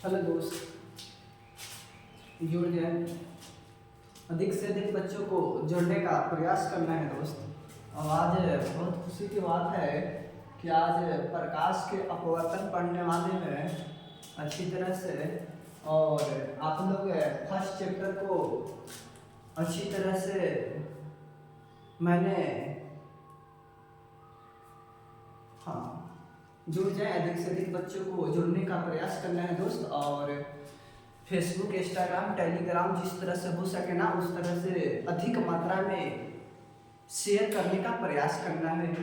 Hello दोस्त, जुड़ जाए। अधिक से अधिक बच्चों को जोड़ने का प्रयास करना है दोस्त। और आज बहुत खुशी की बात है कि आज प्रकाश के अपवर्तन पढ़ने वाले हैं अच्छी तरह से। और आप लोग फर्स्ट चैप्टर को अच्छी तरह से मैंने हाँ जुड़ जाए। अधिक से अधिक बच्चों को जुड़ने का प्रयास करना है दोस्त। और फेसबुक, इंस्टाग्राम, टेलीग्राम जिस तरह से हो सके ना उस तरह से अधिक मात्रा में शेयर करने का प्रयास करना है,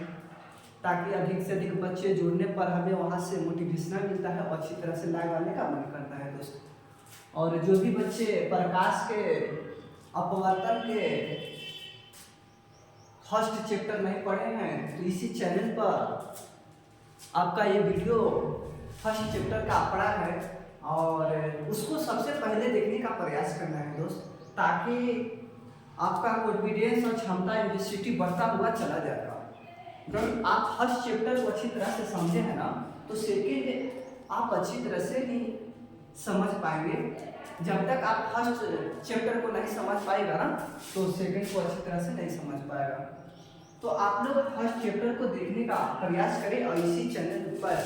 ताकि अधिक से अधिक बच्चे जुड़ने पर हमें वहाँ से मोटिवेशन मिलता है और अच्छी तरह से लाइव आने का मन करता है दोस्त। और जो भी बच्चे प्रकाश के अपवर्तन के फर्स्ट चैप्टर नहीं पढ़े हैं तो इसी चैनल पर आपका ये वीडियो फर्स्ट चैप्टर का पढ़ा है और उसको सबसे पहले देखने का प्रयास करना है दोस्त, ताकि आपका कॉन्फिडेंस और क्षमता इंटेंसिटी बढ़ता हुआ चला जाएगा। जब आप फर्स्ट चैप्टर को अच्छी तरह से समझे हैं ना तो सेकेंड आप अच्छी तरह से ही समझ पाएंगे। जब तक आप फर्स्ट चैप्टर को नहीं समझ पाएगा ना तो सेकेंड को अच्छी तरह से नहीं समझ पाएगा। तो आप लोग फर्स्ट चैप्टर को देखने का प्रयास करें और इसी चैनल पर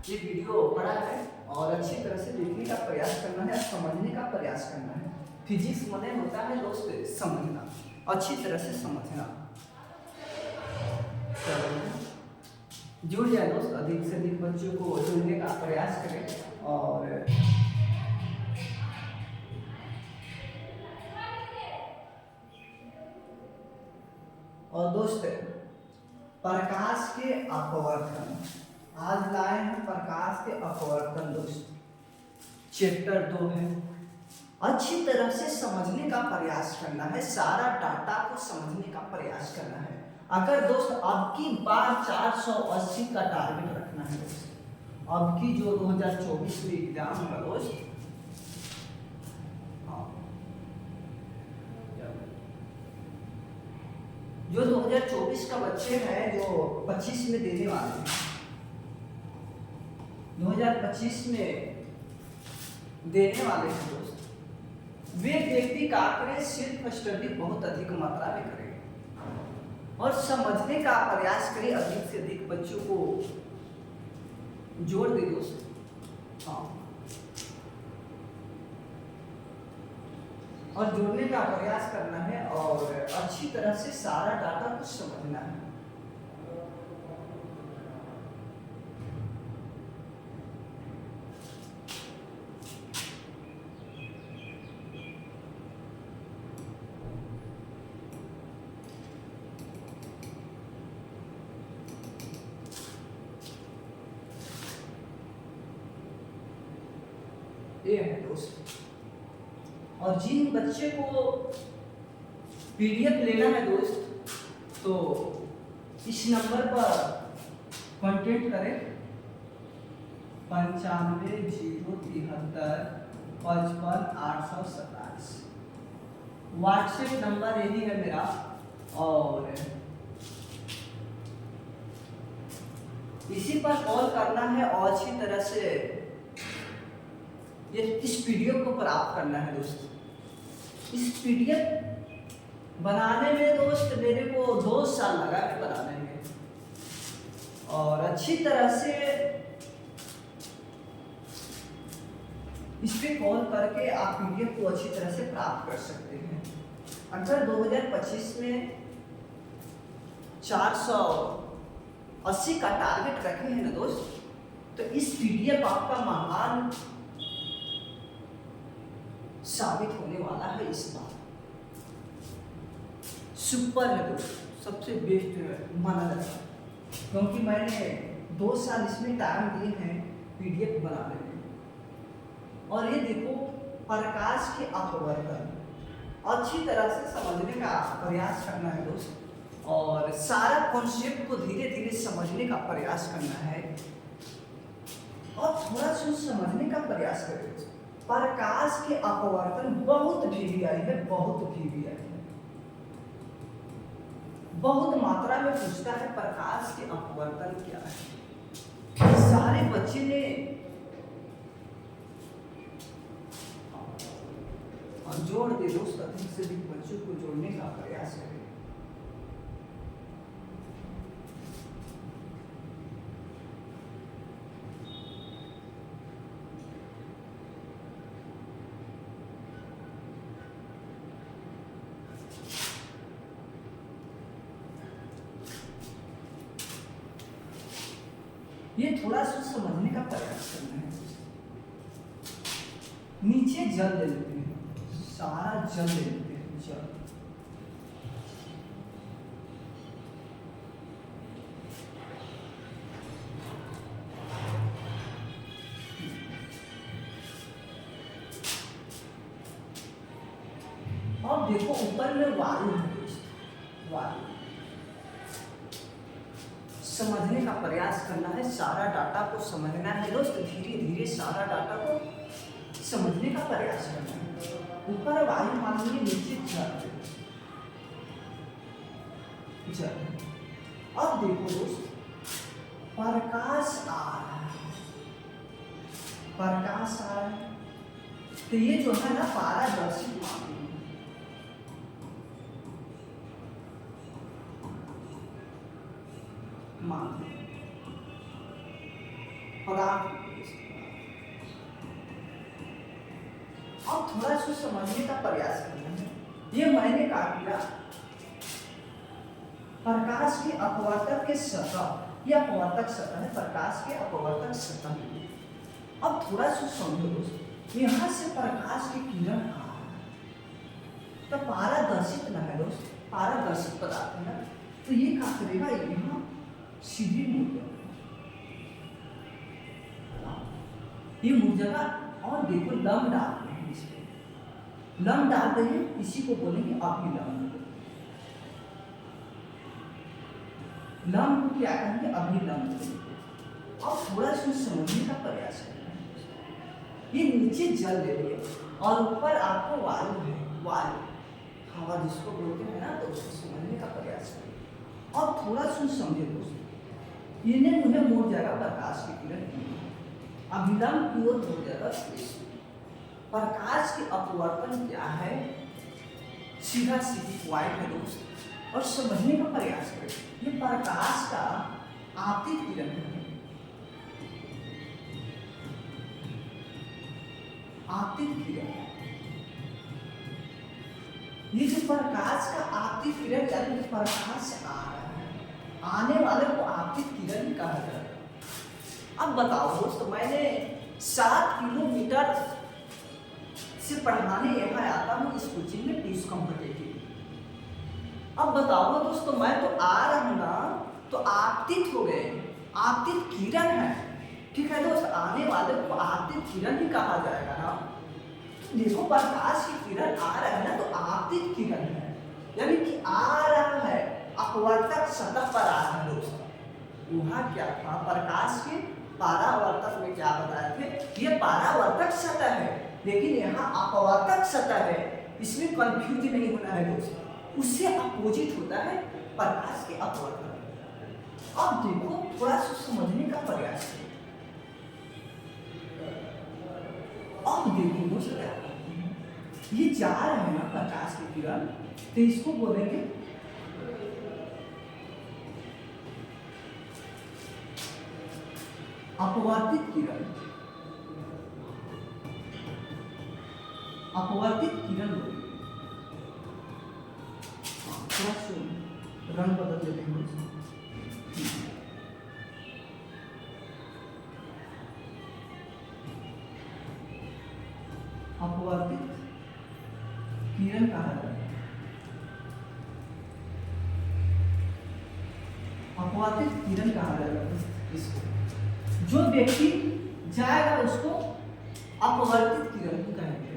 ये वीडियो पढ़ा है और अच्छी तरह से देखने का प्रयास करना है, समझने का प्रयास करना है। फिजिक्स मने होता है दोस्त समझना, अच्छी तरह से समझना। जुड़ जाए दोस्त, अधिक से अधिक बच्चों को जुड़ने का प्रयास करें। और दोस्त प्रकाश के अपवर्तन आज लाए हैं। प्रकाश के अपवर्तन दोस्त चैप्टर 2 है। अच्छी तरह से समझने का प्रयास करना है, सारा डाटा को समझने का प्रयास करना है। अगर दोस्त अब की बार 480 का टारगेट रखना है दोस्त। अब की जो 2024 में एग्जाम होगा दोस्त, जो 2024 का बच्चे हैं जो 25 में देने वाले हैं, 2025 में देने वाले हैं दोस्त, वे व्यक्ति का करें सेल्फ स्टडी बहुत अधिक मात्रा में करें और समझने का प्रयास करें। अधिक से अधिक बच्चों को जोड़ दे दोस्त। और जोड़ने का प्रयास करना है और अच्छी तरह से सारा डाटा को समझना है। ये है दोस्त। और जिन बच्चे को पीडीएफ लेना है दोस्त तो इस नंबर पर कांटेक्ट करें 95 073 55 827। व्हाट्सएप नंबर यही है मेरा। और इसी पर कॉल करना है और अच्छी तरह से इस पीडीएफ को प्राप्त करना है दोस्त। इस पीडीएफ बनाने में दोस्त मेरे को 2 साल लगा के बनाने में, और अच्छी तरह से इस पे कॉल करके आप पीडीएफ को अच्छी तरह से प्राप्त कर सकते हैं। अगर 2025 में 480 का टारगेट रखे हैं ना दोस्त तो इस पीडीएफ आपका महान साबित होने वाला है। इस बार सुपर है दोस्त, सबसे बेस्ट माना जाता है, क्योंकि मैंने 2 साल इसमें टाइम दिए हैं पीडीएफ बनाने में। और ये देखो प्रकाश के अपवर्तन अच्छी तरह से समझने का प्रयास करना है दोस्त। और सारा कॉन्सेप्ट को धीरे धीरे समझने का प्रयास करना है और थोड़ा सा समझने का प्रयास करें दोस्त। प्रकाश के अपवर्तन बहुत वीवीआई है, बहुत वीवीआई है, बहुत मात्रा में पूछता है प्रकाश के अपवर्तन क्या है। सारे बच्चे ने जोड़ दे दोस्त, अधिक से अधिक बच्चों को जोड़ने का प्रयास करें। ये थोड़ा सा समझने का प्रयास करना है। नीचे जल ले लेते हैं, सारा जल ले लेते हैं, जल। और देखो ऊपर में वायु है, वायु। समझने का प्रयास करना है, सारा डाटा को समझना है दोस्त, धीरे धीरे सारा डाटा को समझने का प्रयास करना है। ऊपर वायु मान लीजिए, नीचे जल। अब देखो दोस्त, प्रकाश आ रहा है, प्रकाश आ रहा है, तो ये जो है ना पारदर्शी माध्यम, अब थोड़ा सा समझने का प्रयास करना है। ये मैंने कहा किया प्रकाश के अपवर्तक के सतह, यह अपवर्तक सतह है, प्रकाश के अपवर्तक सतह। अब थोड़ा सा समझो दोस्त, यहाँ से प्रकाश की किरण आ रहा है, तो पारदर्शित ना है दोस्त, पारदर्शित पदार्थ है ना, तो ये क्या करेगा, यहाँ सीधी मुड़ जाएगा, ये मुड़ जाएगा। और देखो लंब डालते हैं, इस पे लंब डालते हैं, इसी को बोलेंगे अभिलंब। लंब को क्या कहेंगे, अभिलंब। अब थोड़ा सा समझने का प्रयास करना है। ये नीचे जल ले लिया और ऊपर आपको वायु है, वायु हवा जिसको बोलते हैं ना, तो उसको समझने का प्रयास करें। और थोड़ा सा समझे दोस्तों, इन्हें मुझे मोड़ जाएगा प्रकाश की किरण, अभिलंब की ओर मोड़ जाएगा। प्रकाश के अपवर्तन क्या है, सीधा सीधी पॉइंट है दोस्त, और समझने का प्रयास करें। ये प्रकाश का आपतित किरण है, आपतित किरण। ये जो प्रकाश का आपतित किरण, यानी प्रकाश आ रहा है, आने वाले को आपतित किरण कहा जाता है। अब बताओ दोस्त, मैंने 7 किलोमीटर से पढ़ाने यहाँ आता हूँ इस कोचिंग में, टीच कॉम्पिटेटिव। अब बताओ दोस्तों, मैं तो आ रहा हूँ ना, तो आपतित हो गए, आपतित किरण है, ठीक है दोस्त, आने वाले को आपतित किरण ही कहा जाएगा ना। देखो प्रकाश की किरण आ रहा है ना, तो आपतित किरण है, यानी कि आ रहा है, अपवर्तक सतह पर आ रहा है दोस्त। वहाँ क्या था, प्रकाश के परावर्तक में क्या बताए थे, ये परावर्तक सतह है, लेकिन यहाँ अपवर्तक सतह है, इसमें कंफ्यूज नहीं होना है दोस्त, उससे अपोजिट होता है प्रकाश के अपवर्तक। अब देखो थोड़ा सा समझने का प्रयास करें। अब देखो दोस्त, ये जा रहे हैं ना प्रकाश की किरण, तो इसको बोलेंगे अपवर्तित किरण, अपवर्तित किरण बोलेंगे। थोड़ा सा रंग बदल देते हैं। अपवर्तित किरण कहा जाता है, अपवर्तित किरण कहा जाएगा इसको। जो व्यक्ति जाएगा उसको अपवर्तित किरण कहेंगे।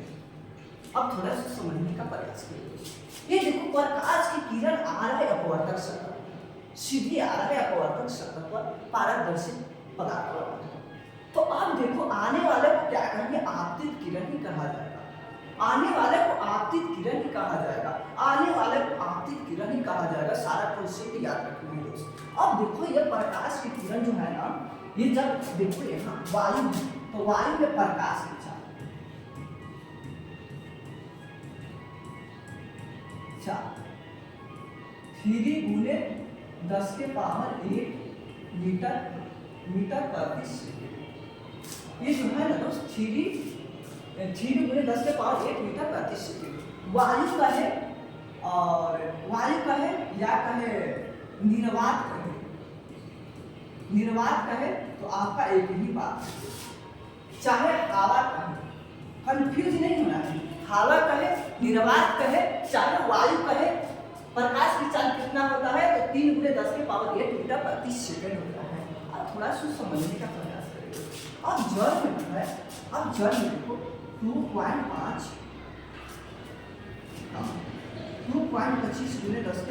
अब थोड़ा सा समझने का प्रयास करिए। ये देखो प्रकाश की किरण आ रहा है अपवर्तक सतह, सीधी आ रहा है अपवर्तक सतह पर, पारदर्शी पदार्थ पर। तो अब देखो आने वाले को क्या कहेंगे, आपतित किरण ही कहा जाएगा, आने वाले को आपतित किरण ही कहा जाएगा, आने वाले को आपतित किरण ही कहा जाएगा। सारा कॉन्सेप्ट याद रखना है दोस्त। अब देखो ये प्रकाश की किरण जो है ना, ये जब देखो यहाँ वायु है, तो वायु में प्रकाश दिखा, 3 × 10⁻⁸ मीटर प्रति सेकंड। ये जो है ना दोस्त 3 × 10⁸ मीटर प्रति सेकंड वायु का है, और वायु का है या कहे निर्वात का है। निर्वात का है तो आपका एक ही बात है, चाहे हवा का है, कंफ्यूज नहीं होना है। हवा का है, निर्वात का है, चाहे वायु का है, प्रकाश की चाल कितना होता है तो 3 × 10⁸ मीटर प्रति सेकंड होता है। अब थोड़ा सा समझने का प्रयास करेंगे। अब जल में है, अब जल में देखो 2.5 2.25 × 10⁸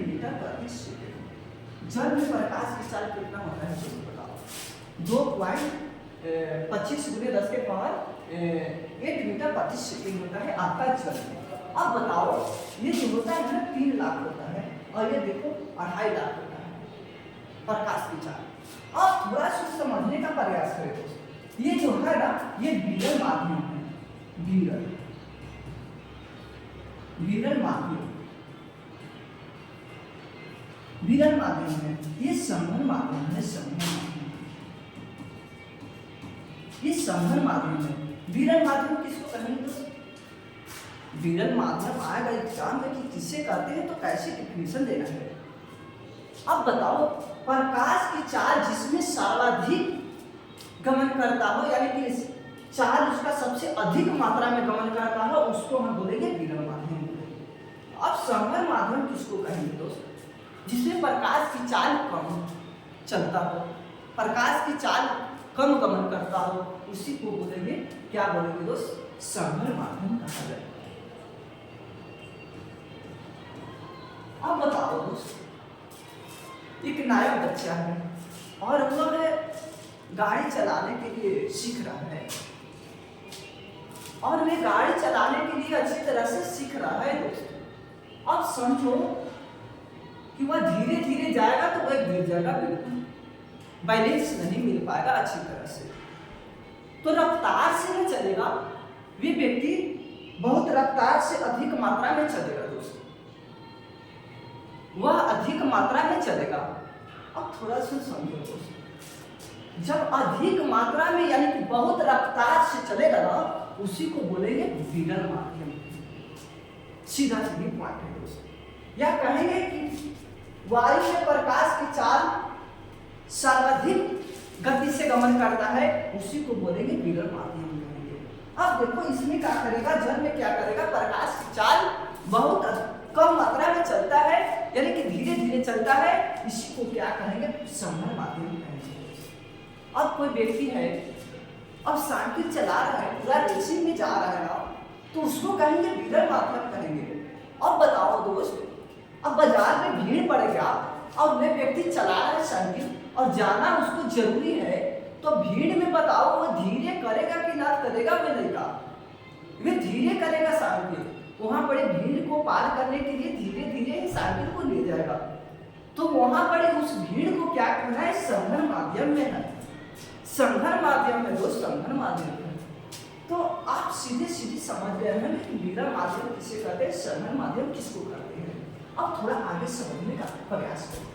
मीटर प्रति सेकंड। जल में प्रकाश की चाल कितना होता है तो बताओ। 2.25 × 10⁸ मीटर प्रति सेकंड होता है आपका जल में। अब बताओ ये जो होता है ना 3 लाख होता है, और ये देखो 2.5 लाख होता है प्रकाश की चाल। अब थोड़ा सा समझने का प्रयास करें। ये जो है ना ये विरल माध्यम है, विरल माध्यम है। ये संघन माध्यम है, ये संघन माध्यम है। विरल माध्यम किसको कहेंगे दोस्त? विरल माध्यम आएगा एग्जाम में कि किससे कहते हैं तो कैसे डिफिनेशन देना है। अब बताओ प्रकाश की चाल जिसमें सर्वाधिक गमन करता हो, यानी कि चाल उसका सबसे अधिक मात्रा में गमन करता हो, उसको हम बोलेंगे विरल माध्यम। अब संघन माध्यम किसको कहेंगे दोस्त? जिसमें प्रकाश की चाल कम चलता हो, प्रकाश की चाल कम गमन करता हो, उसी को बोलेंगे, क्या बोलेंगे दोस्त? संघन माध्यम कहा जाएगा। अब बताओ दोस्त, एक नया बच्चा है और वो है गाड़ी चलाने के लिए सीख रहा है, और वे गाड़ी चलाने के लिए अच्छी तरह से सीख रहा है दोस्त। अब समझो कि वह धीरे धीरे जाएगा तो वह गिर जाएगा, बिल्कुल बैलेंस नहीं मिल पाएगा अच्छी तरह से। तो रफ्तार से न चलेगा, वे व्यक्ति बहुत रफ्तार से अधिक मात्रा में चलेगा दोस्त, वह अधिक मात्रा में चलेगा। अब थोड़ा सा समझो दोस्त, जब अधिक मात्रा में यानी कि बहुत रफ्तार से चलेगा ना, उसी को बोलेंगे विरल माध्यम। सीधा सीधी पॉइंट है दोस्त। या कहेंगे कि वायु में प्रकाश की चाल सर्वाधिक गति से गमन करता है, उसी को बोलेंगे विरल माध्यम कहेंगे। अब देखो इसमें क्या करेगा, जल में क्या करेगा, प्रकाश की चाल बहुत कम मात्रा में चलता है, यानी कि धीरे धीरे चलता है, इसी को क्या कहेंगे? संघन माध्यम कहेंगे। अब कोई व्यक्ति है, अब साइकिल चला रहा है, पूरा रेसिंग में जा रहा है ना, तो उसको कहेंगे विरल माध्यम कहेंगे। अब बताओ दोस्त, अब बाजार में भीड़ पड़ गया और वह व्यक्ति चला रहा है साइकिल और जाना उसको जरूरी है, तो भीड़ में बताओ वो धीरे करेगा कि ना करेगा? वे नहीं का, वे धीरे करेगा साइकिल, वहां बड़े भीड़ को पार करने के लिए धीरे धीरे ही साइकिल को ले जाएगा। तो वहां बड़े उस भीड़ को क्या करना है? संघन माध्यम में है, संघन माध्यम में दोस्त, संघन माध्यम में। तो आप सीधे सीधे समझ गए हैं कि विरल माध्यम किसे कहते हैं, संघन माध्यम किसको कहते हैं। अब थोड़ा आगे समझने का प्रयास करें।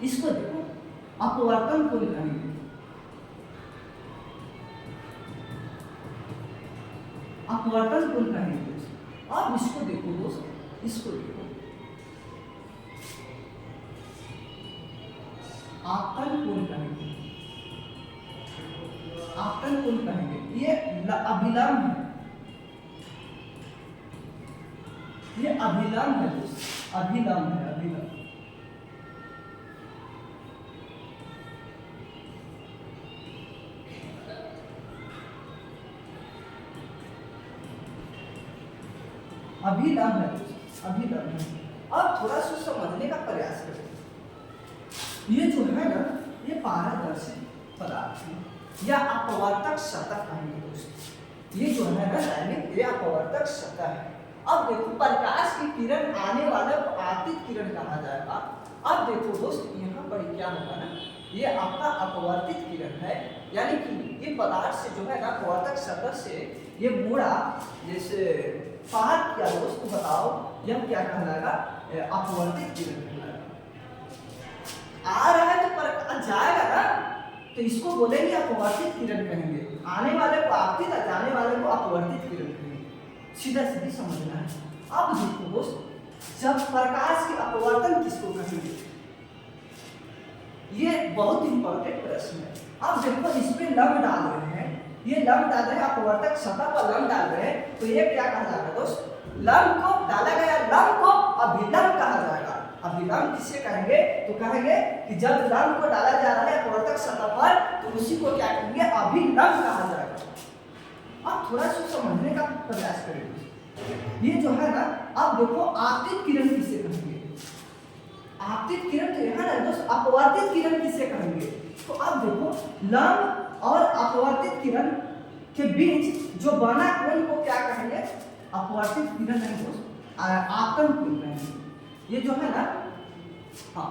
इसको देखो, अपवर्तन कोण कहेंगे, अपवर्तन कोण कहेंगे दोस्त। अब इसको देखो दोस्त, इसको देखो, आपतन कोण कहेंगे, आपतन कोण कहेंगे। ये अभिलंब है, ये अभिलंब है दोस्त, अभिलंब है, अभिलंब। अभिलंब है, अभिलंब है। अब थोड़ा सा समझने का प्रयास करें। ये जो है ना, ये पारदर्शी पदार्थ है या अपवर्तक सतह कहेंगे दोस्त। ये जो है ना दैनिक, ये अपवर्तक सतह है। अब देखो प्रकाश की किरण आने वाले को आपतित किरण कहा जाएगा। अब देखो दोस्त, यहाँ पर क्या होगा ना, ये आपका अपवर्तित किरण है, यानी कि ये पदार्थ से जो है ना अपवर्तक सतह से ये मुड़ा, जैसे पार किया दोस्त, बताओ यह क्या कहलाएगा? अपवर्तित किरण कहलाएगा। आ रहा है तो प्रकाश जाएगा ना, तो इसको बोलेंगे अपवर्तित किरण कहेंगे। आने वाले को आपतित, जाने वाले को अपवर्तित किरण कहेंगे। सीधा सीधी समझना है। अब देखो दोस्त, जब प्रकाश के अपवर्तन किसको कहेंगे? ये बहुत इंपॉर्टेंट प्रश्न है। अब देखो इस पे लंब डाल रहे हैं, ये लंब डाल रहे हैं, अपवर्तक सतह पर लंब डाल रहे हैं, तो ये क्या कहा जाएगा दोस्त? लंब को डाला गया लंब को अभिलंब कहा जाएगा। अभिलंब किसे कहेंगे? तो कहेंगे कि जब लंब को डाला जा रहा है अपवर्तक सतह पर, तो उसी को क्या कहेंगे? अभिलंब कहा जाएगा। अब थोड़ा सा समझने का प्रयास करेंगे। ये जो है ना, अब देखो आपतित किरण किसे कहेंगे? आपतित किरण तो यहाँ है दोस्त, अपवर्तित किरण किसे कहेंगे? तो अब देखो लंब और अपवर्तित किरण के बीच जो बना कोण को क्या कहेंगे? अपवर्तित किरण नहीं दोस्त, आपतन कोण कहेंगे। ये जो है ना, हाँ,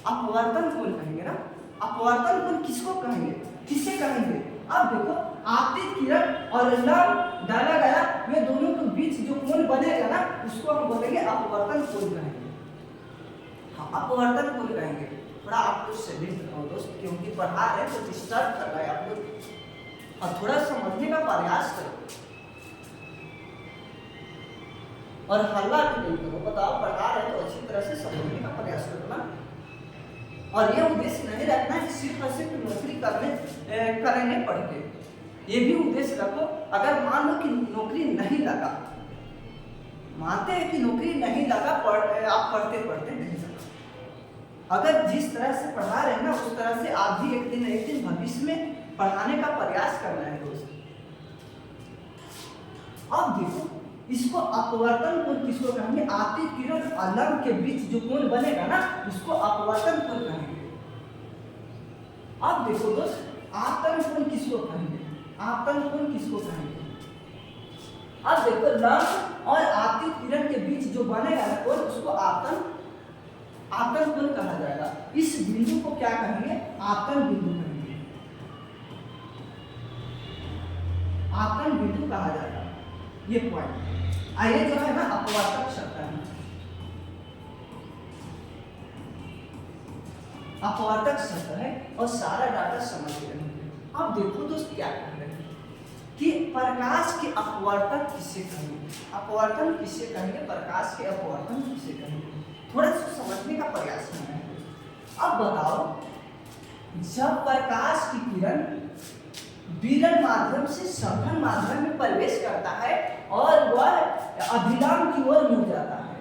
अपवर्तन कोण कहेंगे ना। अपवर्तन कोण किसको कहेंगे? किसे कहेंगे? अब देखो आपतित किरण और लंब डाला गया, वे दोनों के बीच जो कोण बनेगा ना, उसको हम बोलेंगे अपवर्तन कोण कहेंगे। हाँ, अपवर्तन कोण कहेंगे। थोड़ा आप लोग सेलेक्ट करो दोस्त, क्योंकि पढ़ा रहे तो डिस्टर्ब कर रहा है आप लोग, और थोड़ा समझने का प्रयास करो और हल्ला भी नहीं करो। बताओ, पढ़ा रहे तो अच्छी तरह से समझने का प्रयास करना, और ये उद्देश्य नहीं रखना है सिर्फ और सिर्फ नौकरी करेंगे पढ़ के। ये भी उद्देश्य रखो, अगर मान लो कि नौकरी नहीं लगा, मानते हैं कि नौकरी नहीं लगा, आप पढ़ते पढ़ते नहीं लगा, अगर जिस तरह से पढ़ा रहे हैं ना, उस तरह से आप भी एक दिन भविष्य में पढ़ाने का प्रयास करना है दोस्त। अब देखो, इसको अपवर्तन कोण किसको कहेंगे? आपतित किरण और लंब के बीच जो कोण बनेगा ना, उसको अपवर्तन कोण कहेंगे। अब देखो दोस्त, आपतन कोण किसको कहेंगे? आपतन कोण किसको कहेंगे? अब देखो लंब और आपतित किरण के बीच जो बनेगा ना कोण, उसको आपतन कोण कहा जाएगा। इस बिंदु को क्या कहेंगे? आपतन बिंदु कहेंगे। आपतन बिंदु कहा जाएगा ये पॉइंट। आइए जो है ना, अपवर्तक सतह है, अपवर्तक सतह है, और सारा डाटा समझ रहे हैं। अब देखो दोस्त क्या कह रहे हैं कि प्रकाश के अपवर्तक किसे कहेंगे? अपवर्तन किसे कहेंगे? प्रकाश के अपवर्तन किसे कहेंगे? थोड़ा सा समझने का प्रयास करना है। अब बताओ, जब प्रकाश की किरण विरल माध्यम से सघन माध्यम में प्रवेश करता है और वह अभिलंब की ओर मुड़ जाता है,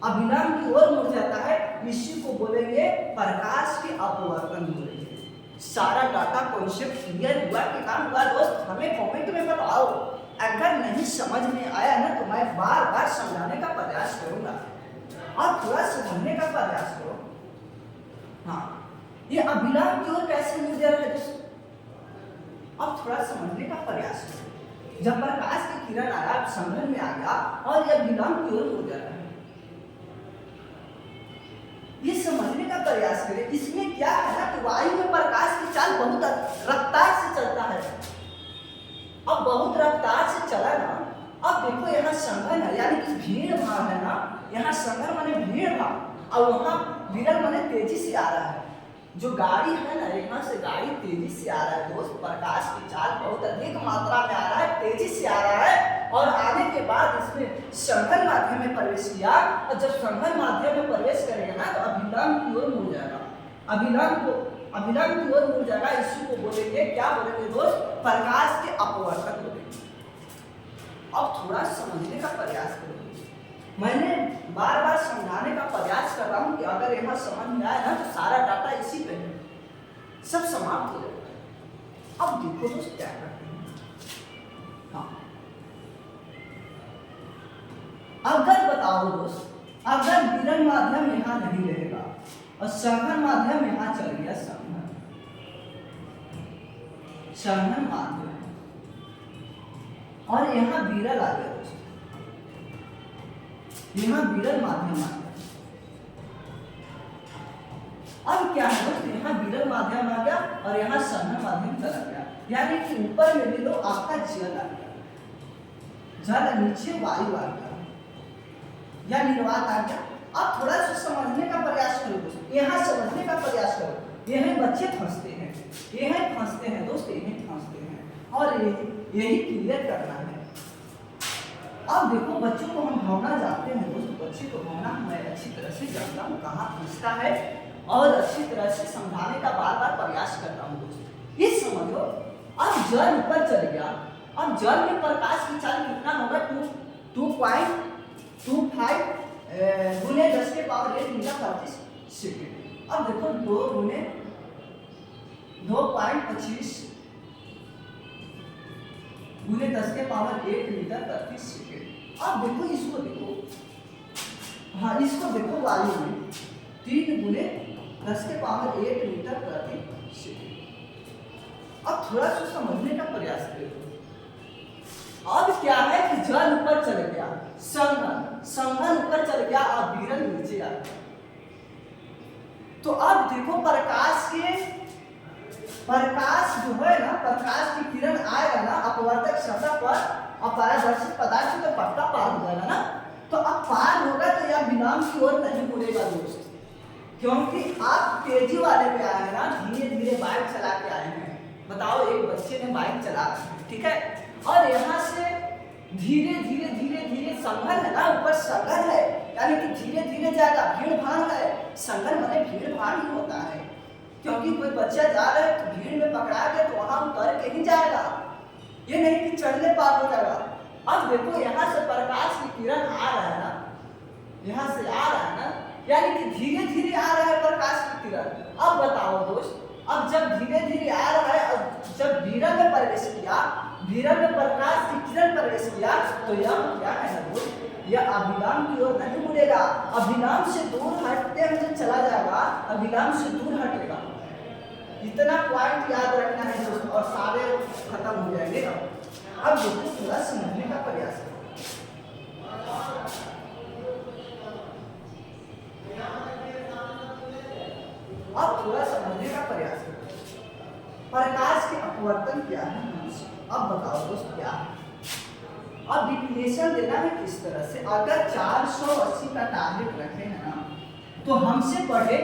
अभिलंब की ओर मुड़ जाता है, इसी को बोलेंगे प्रकाश के अपवर्तन बोलेंगे। सारा डाटा कॉन्सेप्ट क्लियर हुआ कि काम हुआ दोस्त? हमें कमेंट में बताओ। अगर नहीं समझ में आया ना, तो मैं बार बार समझाने का प्रयास करूंगा, और थोड़ा समझने का प्रयास करो। हाँ, ये अभिलंब की ओर कैसे मुड़ जा रहा है दोस्त? अब थोड़ा समझने का प्रयास करो। जब प्रकाश की किरण आया, संघन में आ गया, और यह विलंब की ओर मुड़ जा रहा है, ये समझने का प्रयास करें। इसमें क्या है ना कि वायु में प्रकाश की चाल बहुत रफ्तार से चलता है। अब बहुत रफ्तार से चला ना, अब देखो यहाँ संघन है, यानी कि भीड़ भाड़ है ना, यहाँ संघन माने भीड़ भाड़, और वहाँ विरल माने तेजी से आ रहा है। जो गाड़ी है ना, यहाँ से गाड़ी तेजी से आ रहा है दोस्त, प्रकाश की चाल बहुत अधिक मात्रा में आ रहा है, तेजी से आ रहा है, और आने के बाद इसमें संघन माध्यम में प्रवेश किया, और जब संघन माध्यम में प्रवेश करेगा ना, तो अभिलंब की ओर मुड़ जाएगा, अभिलंब की ओर मुड़ जाएगा। इसी को बोलेंगे, क्या बोलेंगे दोस्त? प्रकाश के अपवर्तक बोलेंगे। अब थोड़ा समझने का प्रयास करो। मैंने बार बार समझाने का प्रयास कर रहा हूं कि अगर यहाँ समझ में आए ना, तो सारा डाटा इसी पे है, सब समाप्त हो जाएगा। अब देखो दोस्त क्या करते हैं। हाँ, अगर बताओ दोस्त, अगर विरल माध्यम यहाँ नहीं रहेगा और संघन माध्यम यहाँ चल गया, संघन माध्यम, और यहाँ विरल आ गया दोस्त, यहाँ विरल माध्यम आ गया। अब क्या है दोस्त? यहाँ विरल माध्यम आ गया और यहाँ संघन माध्यम चला गया, यानी कि ऊपर में ले लो आपका जल आ गया, जल, नीचे वायु आ गया। या निर्वात आ गया। आप थोड़ा सा समझने का प्रयास करो दोस्तों, यहाँ समझने का प्रयास करो। यही बच्चे फंसते हैं, यही फंसते हैं दोस्त, यही फंसते हैं और यही क्लियर करना है। अब देखो बच्चों को हम भावना जानते हैं दोस्त, बच्चे को भावना मैं अच्छी तरह से जानता हूँ कहाँ फंसता है और अच्छी तरह से समझाने का बार बार प्रयास करता हूँ दोस्त। ये समझो अब जल ऊपर चल गया, अब जल में प्रकाश की चाल कितना होगा 2.25 गुने 10 के पावर 8 मीटर प्रति सेकेंड। अब देखो 2 गुने 2.25 गुने 10 के पावर 8 मीटर प्रति सेकेंड। अब देखो इसको देखो, हाँ इसको देखो वायु में 3 गुने 10 के पावर 8 मीटर प्रति सेकेंड। अब थोड़ा सा समझने का प्रयास करो। अब क्या है कि जल ऊपर चल गया, संघन ऊपर चल गया और विरल नीचे आ गया। तो अब देखो प्रकाश जो है ना, प्रकाश की किरण आएगा ना अपवर्तक सतह पर और पारदर्शी पदार्थ तो पक्का पार हो जाएगा ना। तो अब पार होगा तो यह विराम की ओर नहीं मुड़ेगा दोस्त, क्योंकि आप तेजी वाले पे आए हैं ना, धीरे धीरे बाइक चला के आए हैं। बताओ एक बच्चे ने बाइक चला रखी है, ठीक है, और यहाँ से धीरे धीरे धीरे धीरे संघन है ना, ऊपर संघन है यानी कि धीरे धीरे जाएगा, भीड़ भाड़ है, संघन माने भीड़ भाड़ ही होता है। क्योंकि कोई बच्चा जा रहा है तो भीड़ में पकड़ा गया तो वहां उतर के ही जाएगा, ये नहीं कि चढ़ने पार हो जाएगा। अब देखो यहाँ से प्रकाश की किरण आ रहा है ना, यहाँ से आ रहा है ना, यानी कि धीरे धीरे आ रहा है प्रकाश की किरण। अब बताओ दोस्त, अब जब धीरे धीरे आ रहा है और जब विरल में प्रवेश किया, विरल में प्रकाश की किरण प्रवेश किया तो यह क्या है ना दोस्त, यह अभिराम की ओर नहीं मुड़ेगा, अभिराम से दूर हटते हुए चला जाएगा, अभिराम से दूर हटेगा। इतना पॉइंट याद रखना है दोस्त और सारे खत्म हो जाएंगे। अब देखो थोड़ा समझने का प्रयास करो। अब थोड़ा समझने का प्रयास करो, प्रकाश के अपवर्तन क्या है। अब बताओ दोस्त क्या है। अब डिफिनेशन देना है किस तरह से। अगर 480 का टारगेट रखे हैं ना, तो हमसे पढ़े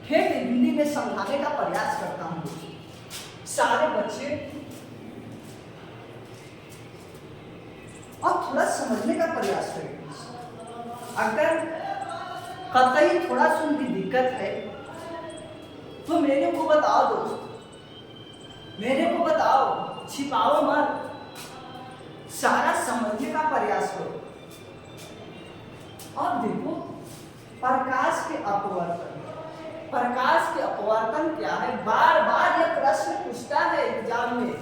ठेठ हिंदी में समझाने का प्रयास करता हूँ सारे बच्चे। अब थोड़ा समझने का प्रयास करें। अगर कतई थोड़ा सुन की दिक्कत है तो मेरे को बताओ दोस्त, मेरे को बताओ, छिपाओ मत, सारा समझने का प्रयास करो। अब देखो प्रकाश के अपवर्तन, प्रकाश के अपवर्तन क्या है, बार बार ये प्रश्न पूछता है एग्जाम में,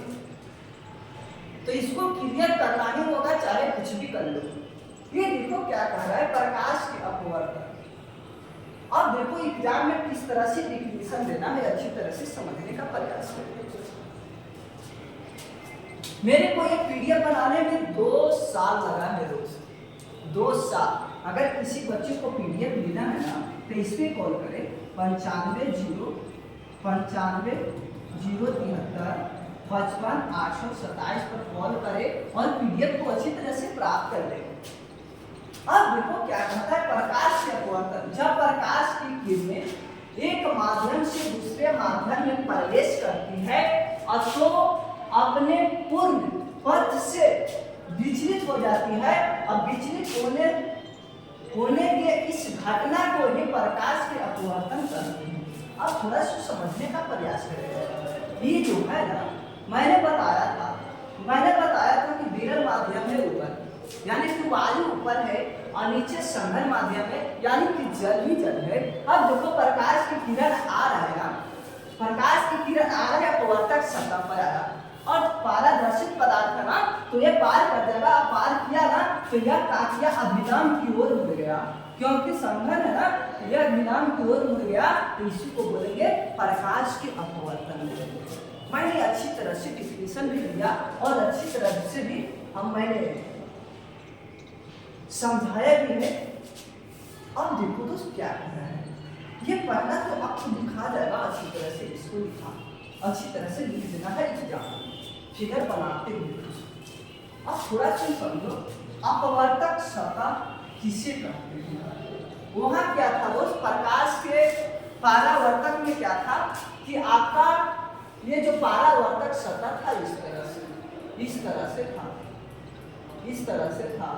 तो इसको क्लियर करना ही होगा चाहे कुछ भी कर लो। ये देखो क्या कह रहा है, प्रकाश के अपवर्तन। अब देखो एग्जाम में किस तरह से डिफिनेशन देना है, अच्छी तरह से समझने का प्रयास करें। मेरे को ये पीडीएफ बनाने में 2 साल लगा है दोस्त, 2 साल। अगर किसी बच्चे को पीडीएफ लेना है ना तो इस पे कॉल करें 95 0 पर कॉल करें और पीडीएफ को अच्छी तरह से प्राप्त कर लें। अब देखो क्या कहता है, प्रकाश के अपवर्तन। जब प्रकाश की किरणें एक माध्यम से दूसरे माध्यम में प्रवेश करती है और तो अपने पूर्ण पथ से विचलित हो जाती है, अब विचलित होने के इस घटना को ही प्रकाश के अपवर्तन कहते हैं। अब थोड़ा सा समझने का प्रयास करें। ये जो है ना, मैंने बताया था कि विरल माध्यम है ऊपर, यानी कि वायु ऊपर है और नीचे संघन माध्यम है, यानी कि जल ही जल है। अब देखो प्रकाश की किरण आ रहा है ना, प्रकाश की किरण आ रहा है अपवर्तक सतह पर आ रहा और पारदर्शित पदार्थ है ना, तो ये पार कर जाएगा। पार किया ना तो यह काटिया अभिराम की ओर मुड़ गया, क्योंकि संघन है ना, यह अभिराम की ओर मुड़ गया, तो इसी को बोलेंगे प्रकाश के अपवर्तन। मैंने अच्छी तरह से डिफिनेशन भी दिया और अच्छी तरह से भी मैंने समझाया भी है। अब देखो दोस्त क्या करना है, ये पढ़ना तो आपको लिखा जाएगा अच्छी तरह से, इसको लिखा अच्छी तरह से लिख देना है एग्जाम फिगर बनाते हुए। अब थोड़ा सा समझो, अपवर्तक सतह किसे कहते हैं। वहां क्या था दोस्त, प्रकाश के परावर्तक में क्या था कि आपका ये जो परावर्तक सतह था इस तरह से था, इस तरह से था।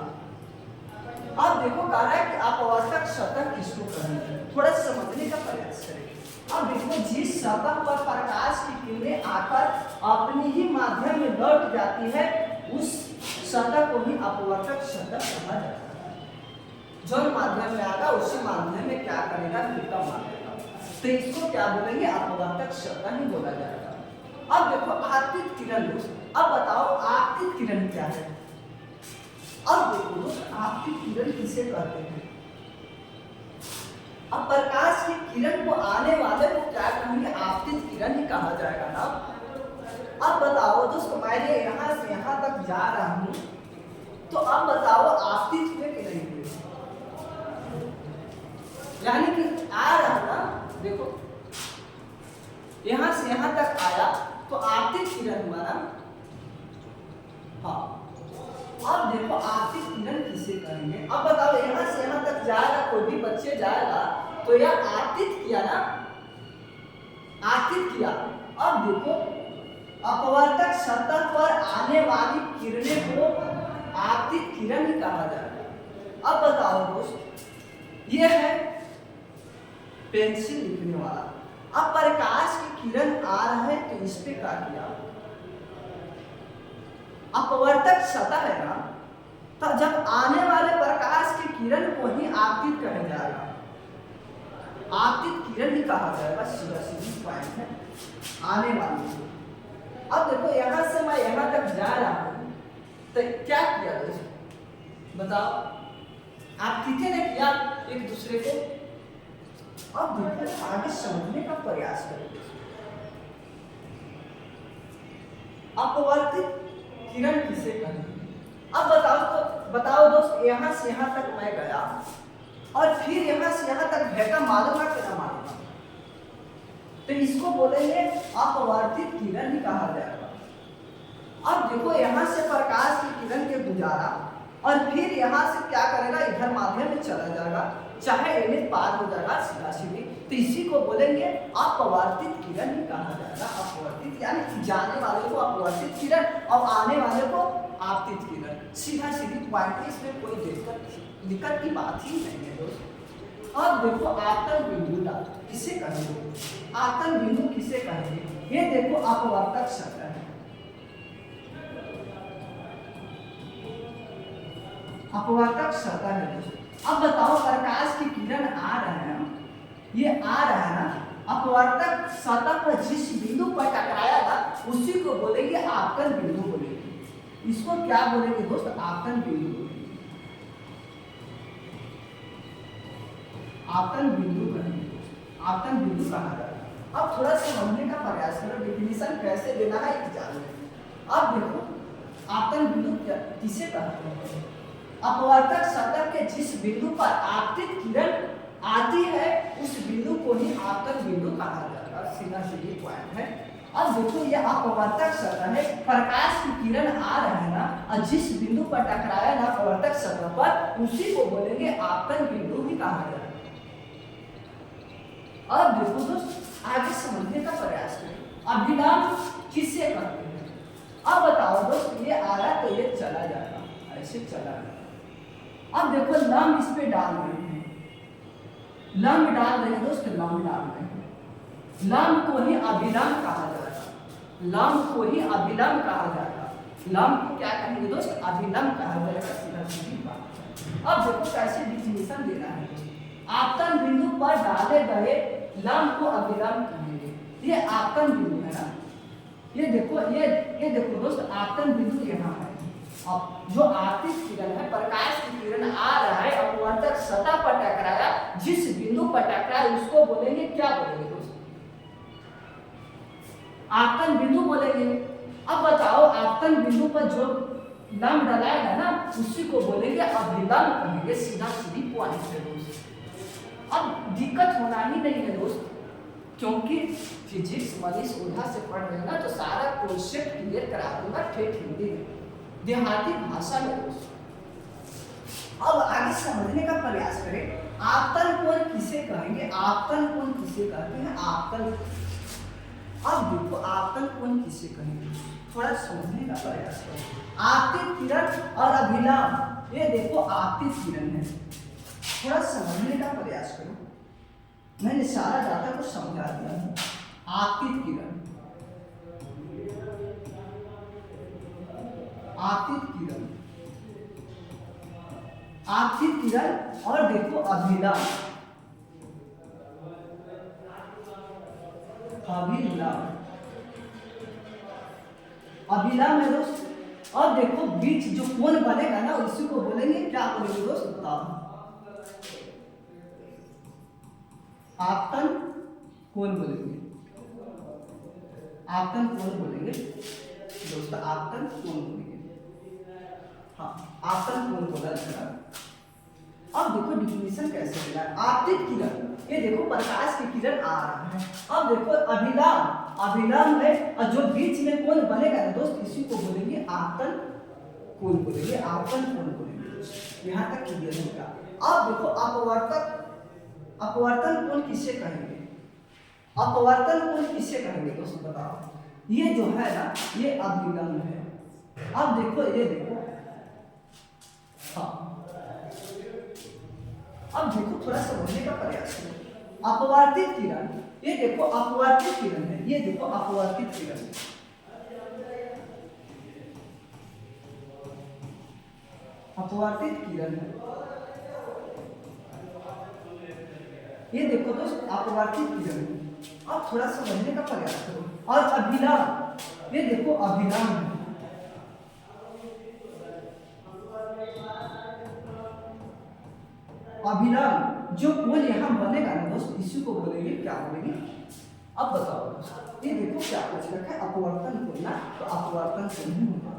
अब देखो कह रहा है कि अपवर्तक सतह किसको कहेंगे, थोड़ा समझने का प्रयास करें। अब देखो जिस सतह पर प्रकाश की किरणें आकर अपने ही माध्यम में लौट जाती है उस सतह को ही अपवर्तक सतह कहा जाता है। जो माध्यम में आएगा उसी माध्यम में क्या करेगा, विकर्ण मारेगा, तो इसको क्या बोलेंगे, अपवर्तक सतह ही बोला जाएगा। अब देखो आपतित किरण दोस्त, अब बताओ आपतित किरण क्या है। अब देखो दोस्त आपतित किरण किसे कहते हैं। अब प्रकाश की किरण को आने वाले को क्या कहेंगे, आपतित किरण ही कहा जाएगा ना। अब बताओ दोस्त मैं यहाँ से यहाँ तक जा रहा हूँ, तो अब बताओ आपतित हुए कि नहीं हुए, यानी कि आ रहा ना, देखो यहाँ से यहाँ तक आया तो आपतित किरण हुआ ना। हाँ अब देखो आपतित किरण किसे कहेंगे। अब बताओ यहाँ से यहाँ तक जाएगा, कोई भी बच्चे जाएगा तो यह आपतित किया ना, आपतित किया। अब देखो अपवर्तक सतह पर आने वाली किरणें को आपतित किरण ही कहा जाएगा। अब बताओ दोस्त ये है पेंसिल लिखने वाला। अब प्रकाश की किरण आ रहा है तो इस पे क्या किया, अपवर्तक सतह है ना, तो जब आने वाले प्रकाश की किरण को ही आपतित कहा जाएगा, आपतित किरण ही कहा जाएगा, सीधा सीधी पॉइंट है आने वाली। अब देखो यहाँ से मैं यहाँ तक जा रहा हूँ तो क्या किया दोस्त बताओ, आप कितने ने किया एक दूसरे को। अब देखो आगे समझने का प्रयास करें। अपवर्तित किरण किसे कहेंगे। अब बताओ दोस्त यहाँ से यहाँ तक मैं गया और फिर यहाँ से यहाँ तक भेका, मालूम है क्या मालूम, तो इसको बोलेंगे अपवर्तित किरण ही कहा जाएगा। अब देखो यहाँ से प्रकाश की किरण के गुजारा और फिर यहाँ से क्या करेगा, इधर माध्यम में चला जाएगा, चाहे इन्हें पार हो जाएगा सीधा सीधी, तो इसी को बोलेंगे अपवर्तित किरण ही कहा जाएगा। अपवर्तित यानी जाने वाले को अपवर्तित किरण और आने वाले को आपतित किरण, सीधा सीधी पॉइंट, इसमें कोई दिक्कत की बात ही नहीं है दोस्तों। अब देखो आपतन बिंदु किसे कहेंगे, आपतन बिंदु किसे कहेंगे, ये देखो अपवर्तक सतह है, अपवर्तक सतह है दोस्तों। अब बताओ प्रकाश की किरण आ रहा है ना, ये आ रहा है ना, अपवर्तक सतह पर जिस बिंदु पर टकराया था उसी को बोलेंगे आपतन बिंदु बोलेंगे। इसको क्या बोलेंगे दोस्त, आपतन बिंदु बोलेंगे, आपतन बिंदु कहेंगे, आपतन बिंदु कहा जाता है। अब थोड़ा सा समझने का प्रयास करो, डेफिनेशन कैसे देना है जानो। अब देखो आपतन बिंदु किसे कहते हैं, अपवर्तक सतह के जिस बिंदु पर आपतित किरण आती है उस बिंदु को ही आपतन बिंदु कहा जाएगा, सीधा सीधी पॉइंट है। अब देखो ये अपवर्तक सतह है, प्रकाश की किरण आ रहा है ना, और जिस बिंदु पर टकराया ना अपवर्तक सतह पर उसी को बोलेंगे आपतन बिंदु ही कहा जाएगा। अब देखो दोस्त आगे समझने का प्रयास करें, अभिलंब किसे कहते हैं। अब बताओ दोस्त ये आ रहा तो ये चला जाएगा, ऐसे चला जाएगा। अब देखो लंब इस पे डाल रहे हैं, लंब डाल रहे हैं दोस्त, लंब डाल रहे हैं, लंब को ही अभिलंब कहा जाएगा, लंब को ही अभिलंब कहा जाएगा। लंब को क्या कहेंगे दोस्त, अभिलंब कहा जाएगा, सीधा सीधी बात। अब देखो कैसे डिफिनेशन देना है, आपतन बिंदु पर डाले गए लंब को अभिलंब कहेंगे। ये आपतन बिंदु है ना, ये देखो दोस्त आपतन बिंदु यहाँ है। अब जो आपतित किरण है, प्रकाश की किरण आ रहा है, अपवर्तक सतह पर टकराया, जिस बिंदु पर टकराया उसको बोलेंगे क्या बोलेंगे दोस्त, आपतन बिंदु बोलेंगे। अब बताओ आपतन बिंदु पर जो लंब डलाएगा ना उसी को बोलेंगे अभिलंब कहेंगे, सीधा सीधी पॉइंट है दोस्त। अब दिक्कत होना ही नहीं है दोस्त, क्योंकि फिजिक्स मनीष ओझा से पढ़ रहे हैं ना, तो सारा कॉन्सेप्ट क्लियर करा दूंगा ठेठ हिंदी में, देहाती भाषा में दोस्त। अब आगे समझने का प्रयास करें, आपतन कोण किसे कहेंगे, आपतन कोण किसे कहते हैं, आपतन। अब देखो आपतन कोण किसे कहेंगे, थोड़ा समझने का प्रयास करो। आपतित किरण और अभिलाम, ये देखो आपतित किरण है, थोड़ा समझने का प्रयास करो। मैंने सारा डाटा को समझा दिया हूं। आपतित किरण, आपतित किरण, आपतित किरण और देखो अभिलाम, अभिलाम, अभिलाम है दोस्त। और देखो बीच जो कोण बनेगा ना उसी को बोलेंगे, क्या बोलेंगे दोस्त, बताओ। आपतन कोण बोलेंगे, आपतन कोण बोलेंगे दोस्त, आपतन कोण बोलेंगे। हाँ, आपतन कोण बोला जाएगा। अब देखो डिफिनेशन कैसे मिला, आपतित किरण, ये देखो प्रकाश की किरण आ रहा है। अब देखो अभिलाम, अभिलाम है और जो बीच में कोण बनेगा ना दोस्त इसी को बोलेंगे आपतन कोण बोलेंगे, आपतन कोण बोलेंगे। यहाँ तक क्लियर होगा। अब देखो अपवर्तक, अपवर्तन कोण किसे कहेंगे, अपवर्तन कोण किसे कहेंगे दोस्त बताओ। ये जो है ना ये अभिलंब है। अब देखो ये देखो, हाँ अब देखो थोड़ा समझने का प्रयास करो। अपवर्तित किरण, ये देखो अपवर्तित किरण है, ये देखो अपवर्तित किरण है। अपवर्तित किरण है, ये देखो दोस्त अपवर्तित किरण है। अब थोड़ा समझने का प्रयास करो। और अभिलाम, ये देखो अभिलाम है, अभिलाम जो कोण यहाँ बनेगा ना दोस्त इसी को बोलेंगे, क्या बोलेंगे। अब बताओ दोस्त, ये देखो क्या कुछ रखा है, अपवर्तन कोण ना, तो अपवर्तन कोण ही होगा,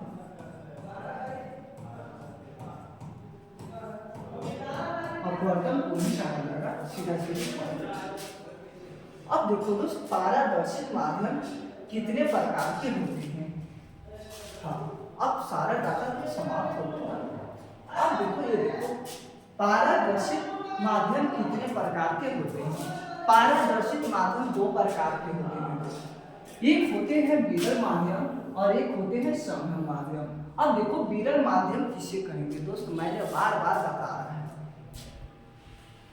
अपवर्तन कोण ही कहा जाएगा, सीधा सीधा। अब देखो दोस्त पारदर्शित माध्यम कितने प्रकार के होते हैं। हाँ अब सारा डाटा तो समाप्त हो गया। अब देखो ये देखो पारदर्शित माध्यम कितने प्रकार के होते हैं। पारदर्शित माध्यम दो प्रकार के होते हैं, एक होते हैं विरल माध्यम और एक होते हैं संघन माध्यम। अब देखो विरल माध्यम किसे कहेंगे दोस्त, मैंने बार बार बता रहा है।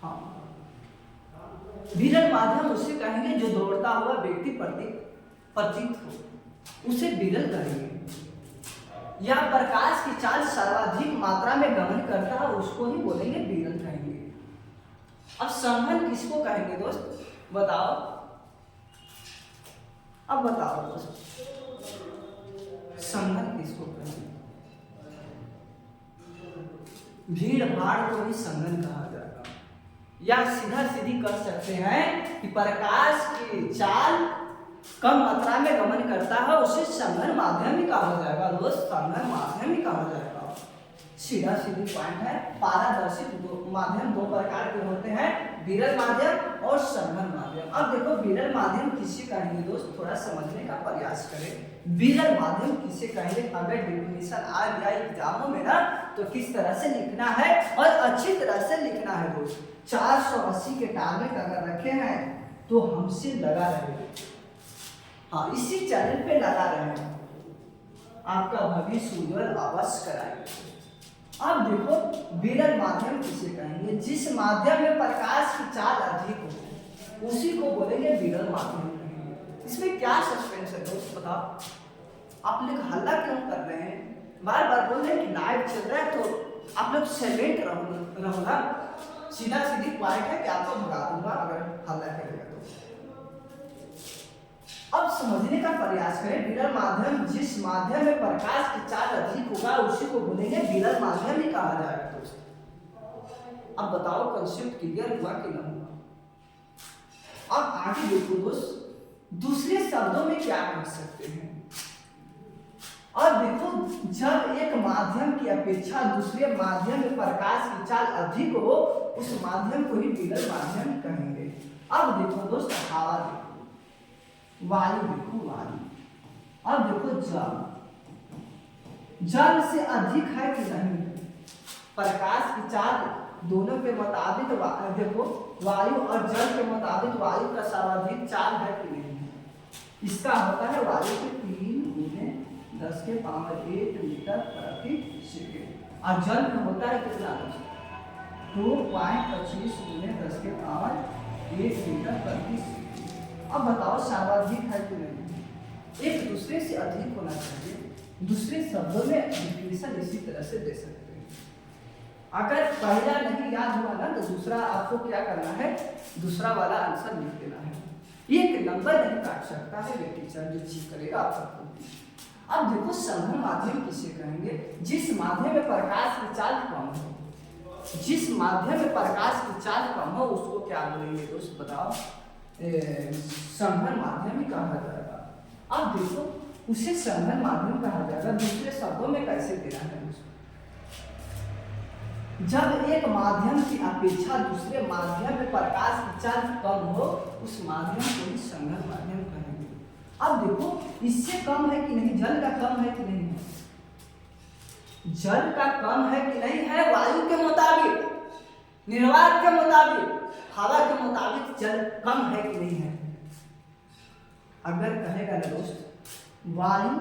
हाँ विरल माध्यम उसे कहेंगे जो दौड़ता हुआ व्यक्ति प्रतीत हो, उसे विरल कहेंगे। या प्रकाश की चाल सर्वाधिक मात्रा में गमन करता है उसको ही बोलेंगे विरल कहेंगे। अब संघन किसको कहेंगे दोस्त बताओ, अब बताओ दोस्त संघन किसको कहेंगे। भीड़ भाड़ को ही संघन कहा जाएगा, या सीधा सीधी कर सकते हैं कि प्रकाश की चाल कम मात्रा में गमन करता है उसे संघन माध्यम ही कहा जाएगा दोस्त, संघन माध्यम ही कहा जाएगा। सीधा सीधी पॉइंट है। पारदर्शित माध्यम दो प्रकार के होते हैं, विरल माध्यम और संघन माध्यम। अब देखो विरल माध्यम किसे कहेंगे दोस्त, थोड़ा समझने का प्रयास करें। विरल माध्यम किसे कहेंगे, अगर डेफिनेशन आ गया एग्जामों में ना तो किस तरह से लिखना है और अच्छी तरह से लिखना है दोस्त। 480 के टारगेट अगर रखे हैं तो हमसे लगा रहे, हाँ इसी चैनल पे लगा रहे, आपका भविष्य उज्जवल अवश्य कराएंगे। अब देखो विरल माध्यम किसे कहेंगे, जिस माध्यम में प्रकाश की चाल अधिक हो उसी को बोलेंगे विरल माध्यम कहेंगे। इसमें क्या सस्पेंस है दोस्त बताओ, आप लोग हल्ला क्यों कर रहे हैं, बार बार बोल रहे हैं कि लाइव चल रहा है तो आप लोग साइलेंट रहो ना। सीधा सीधी पॉइंट है कि आपको भगा दूंगा अगर हल्ला करेगा तो। अब समझने का प्रयास करें, विरल माध्यम जिस माध्यम में प्रकाश की चाल अधिक होगा उसी को बोलेंगे विरल माध्यम ही कहा जाएगा दोस्त। अब बताओ कंसेप्ट क्लियर हुआ कि नहीं हुआ। अब आगे देखो दोस्त, दूसरे शब्दों में क्या कह सकते हैं। और देखो जब एक माध्यम की अपेक्षा दूसरे माध्यम में प्रकाश की चाल अधिक हो उस माध्यम को ही विरल माध्यम कहेंगे। अब देखो दोस्त हवा देखो, वायु देखो वायु, अब देखो जल, जल से अधिक है कि नहीं, प्रकाश की चाल दोनों के मुताबिक देखो वायु और जल के मुताबिक वायु का सर्वाधिक चाल है कि नहीं है। इसका होता है वायु के 3×10⁻⁸ मीटर/सेकेंड और जल में होता है कितना 2.25×10⁻⁸ मीटर/सेकेंड। अब बताओ सर्वाधिक है कि नहीं। एक दूसरे से अधिक होना चाहिए। दूसरे शब्दों में डिफिनेशन इसी तरह से दे सकते हैं। अगर पहला नहीं याद हुआ ना तो दूसरा आपको क्या करना है, दूसरा वाला आंसर लिख देना है। एक नंबर नहीं काट सकता है ये टीचर जो चीज करेगा आप सबको। अब देखो संघन माध्यम किसे कहेंगे, जिस माध्यम में प्रकाश की चाल कम हो। जिस माध्यम में प्रकाश की चाल कम हो उसको क्या बोलेंगे दोस्त बताओ, संघन माध्यम ही कहा जाएगा। अब देखो उसे संघन माध्यम कहा जाएगा। दूसरे शब्दों में कैसे देना है उसको, जब एक माध्यम की अपेक्षा दूसरे माध्यम में प्रकाश की चाल कम हो उस माध्यम को ही संघन माध्यम कहेंगे। अब देखो इससे कम है कि नहीं, जल का कम है कि नहीं है, जल का कम है कि नहीं है। वायु के मुताबिक, निर्वात के मुताबिक, हवा के मुताबिक जल कम है कि नहीं है। अगर कहेगा ना दोस्त वायु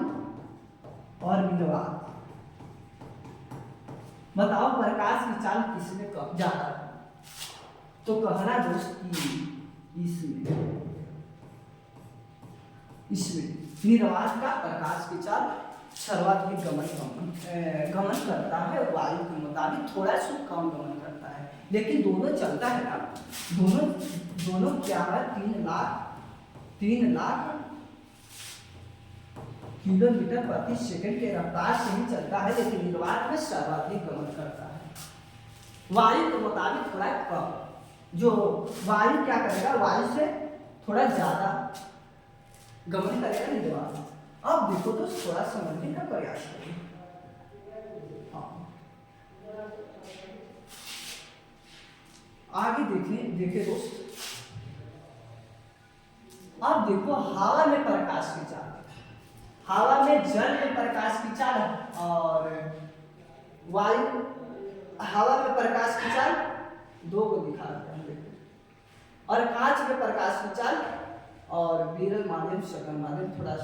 और निर्वात, बताओ प्रकाश की चाल किसमें कम ज्यादा है, तो कहना दोस्त कि इसमें निर्वात का प्रकाश की चाल सर्वाधिक गमन करता है, वायु के मुताबिक थोड़ा सा कम गमन करता है, लेकिन दोनों चलता है ना। दोनों क्या है 3 लाख किलोमीटर/सेकेंड के रफ्तार से ही चलता है, लेकिन निर्वात में सर्वाधिक गमन करता है। वायु के मुताबिक थोड़ा कम, जो वायु क्या करेगा वायु से थोड़ा ज्यादा गमन करेगा निर्वात। अब देखो तो थोड़ा समझने का प्रयास करिए। आगे देखे दोस्त, अब देखो हवा में प्रकाश की चाल, हवा में जल में प्रकाश की चाल और वायु हवा में प्रकाश की चाल दो को दिखा रहे हैं देखो, और कांच में प्रकाश की चाल और विरल माध्यम सकल माध्यम। थोड़ा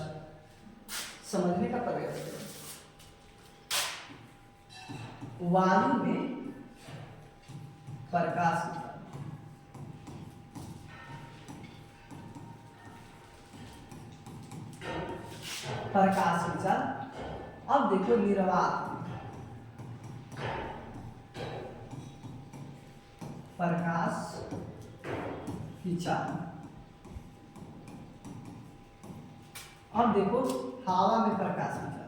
समझने का प्रयास करें। वायु में प्रकाश की चाल, प्रकाश की चाल। अब देखो निर्वात प्रकाश की चाल। अब देखो हवा में प्रकाश की चाल।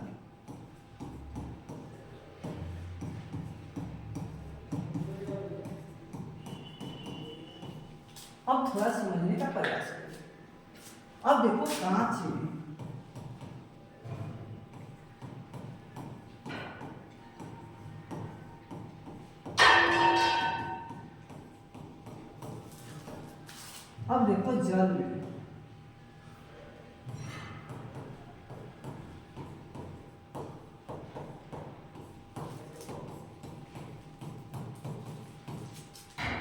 अब थोड़ा समझने का प्रयास करें। अब देखो कांच में अब देखो जल में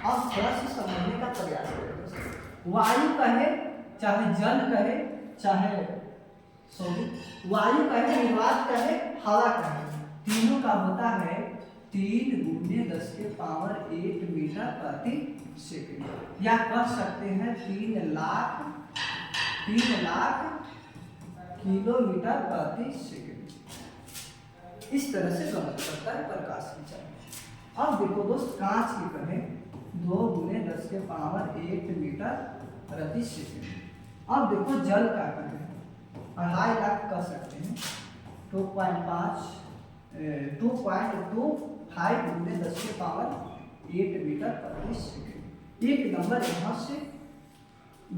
अब थोड़ा सा समझने का प्रयास करें। वायु कहे चाहे जल कहे चाहे वायु कहे निर्वात कहे हवा कहे, तीनों का होता है 3×10⁸ मीटर/सेकेंड, या कह सकते हैं 3 लाख किलोमीटर/सेकेंड। इस तरह से गमन करता है प्रकाश की चाल। अब देखो दोस्त कांच की कहे 2×10⁸ मीटर/सेकेंड। अब देखो जल का कहे 2.5 लाख कह सकते हैं 2.25×10⁸ मीटर/सेकेंड। एक नंबर यहाँ से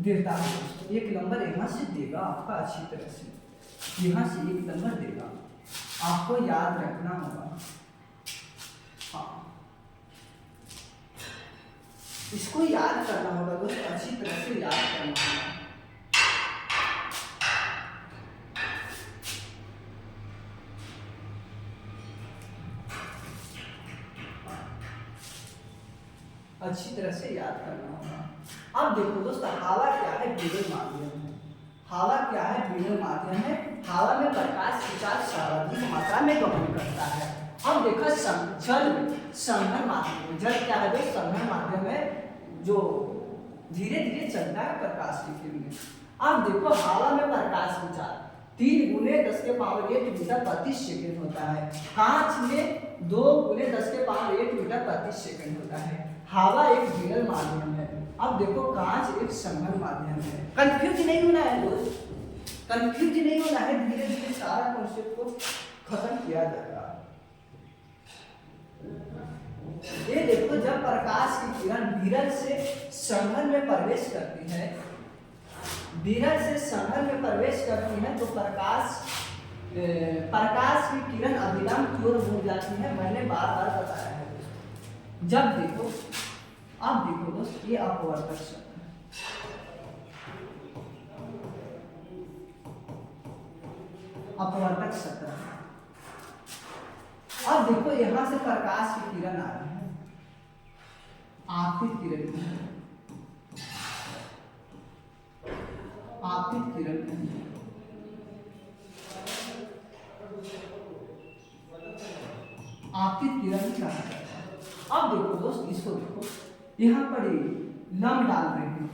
देता है, एक नंबर यहाँ से देगा आपका अच्छी तरह से, यहाँ से एक नंबर देगा, आपको याद रखना होगा। हाँ इसको याद करना होगा दोस्तों, अच्छी तरह से याद करना होगा। अच्छी तरह से याद करना होगा। अब देखो दोस्तों, हवा क्या है? विरल माध्यम है। हवा क्या है? विरल माध्यम है। हवा में प्रकाश की चार्ज सर्वाधिक मात्रा में वहन करता है। अब देखो जल संघन माध्यम। जल क्या है दोस्त? संघन माध्यम है, जो धीरे धीरे चलता है प्रकाश की किरणें। अब देखो हवा में प्रकाश की चार्ज 3 × 10⁸ मीटर प्रति सेकंड होता है। कांच में 2 × 10⁸ मीटर प्रति सेकंड होता है। हवा एक विरल माध्यम है। अब देखो कांच एक संघन माध्यम है। कंफ्यूज नहीं होना है दोस्त, कंफ्यूज नहीं होना है। धीरे धीरे सारा कॉन्सेप्ट को खत्म किया जाएगा। ये देखो, जब प्रकाश की किरण विरल से संघन में प्रवेश करती है, विरल से संघन में प्रवेश करती है, तो प्रकाश की किरण अभिलंब की ओर मुड़ जाती है। मैंने बार बार बताया है। जब देखो, अब देखो दोस्त, ये अपवर्तक शब्द है। अपवर्तक शब्द है। अब देखो, यहां से प्रकाश की किरण आ रही है, आपतित किरण, आपतित किरण, आपतित किरण क्या है? अब देखो दोस्त, इसको देखो, यहाँ पर लंब डाल रहे हैं,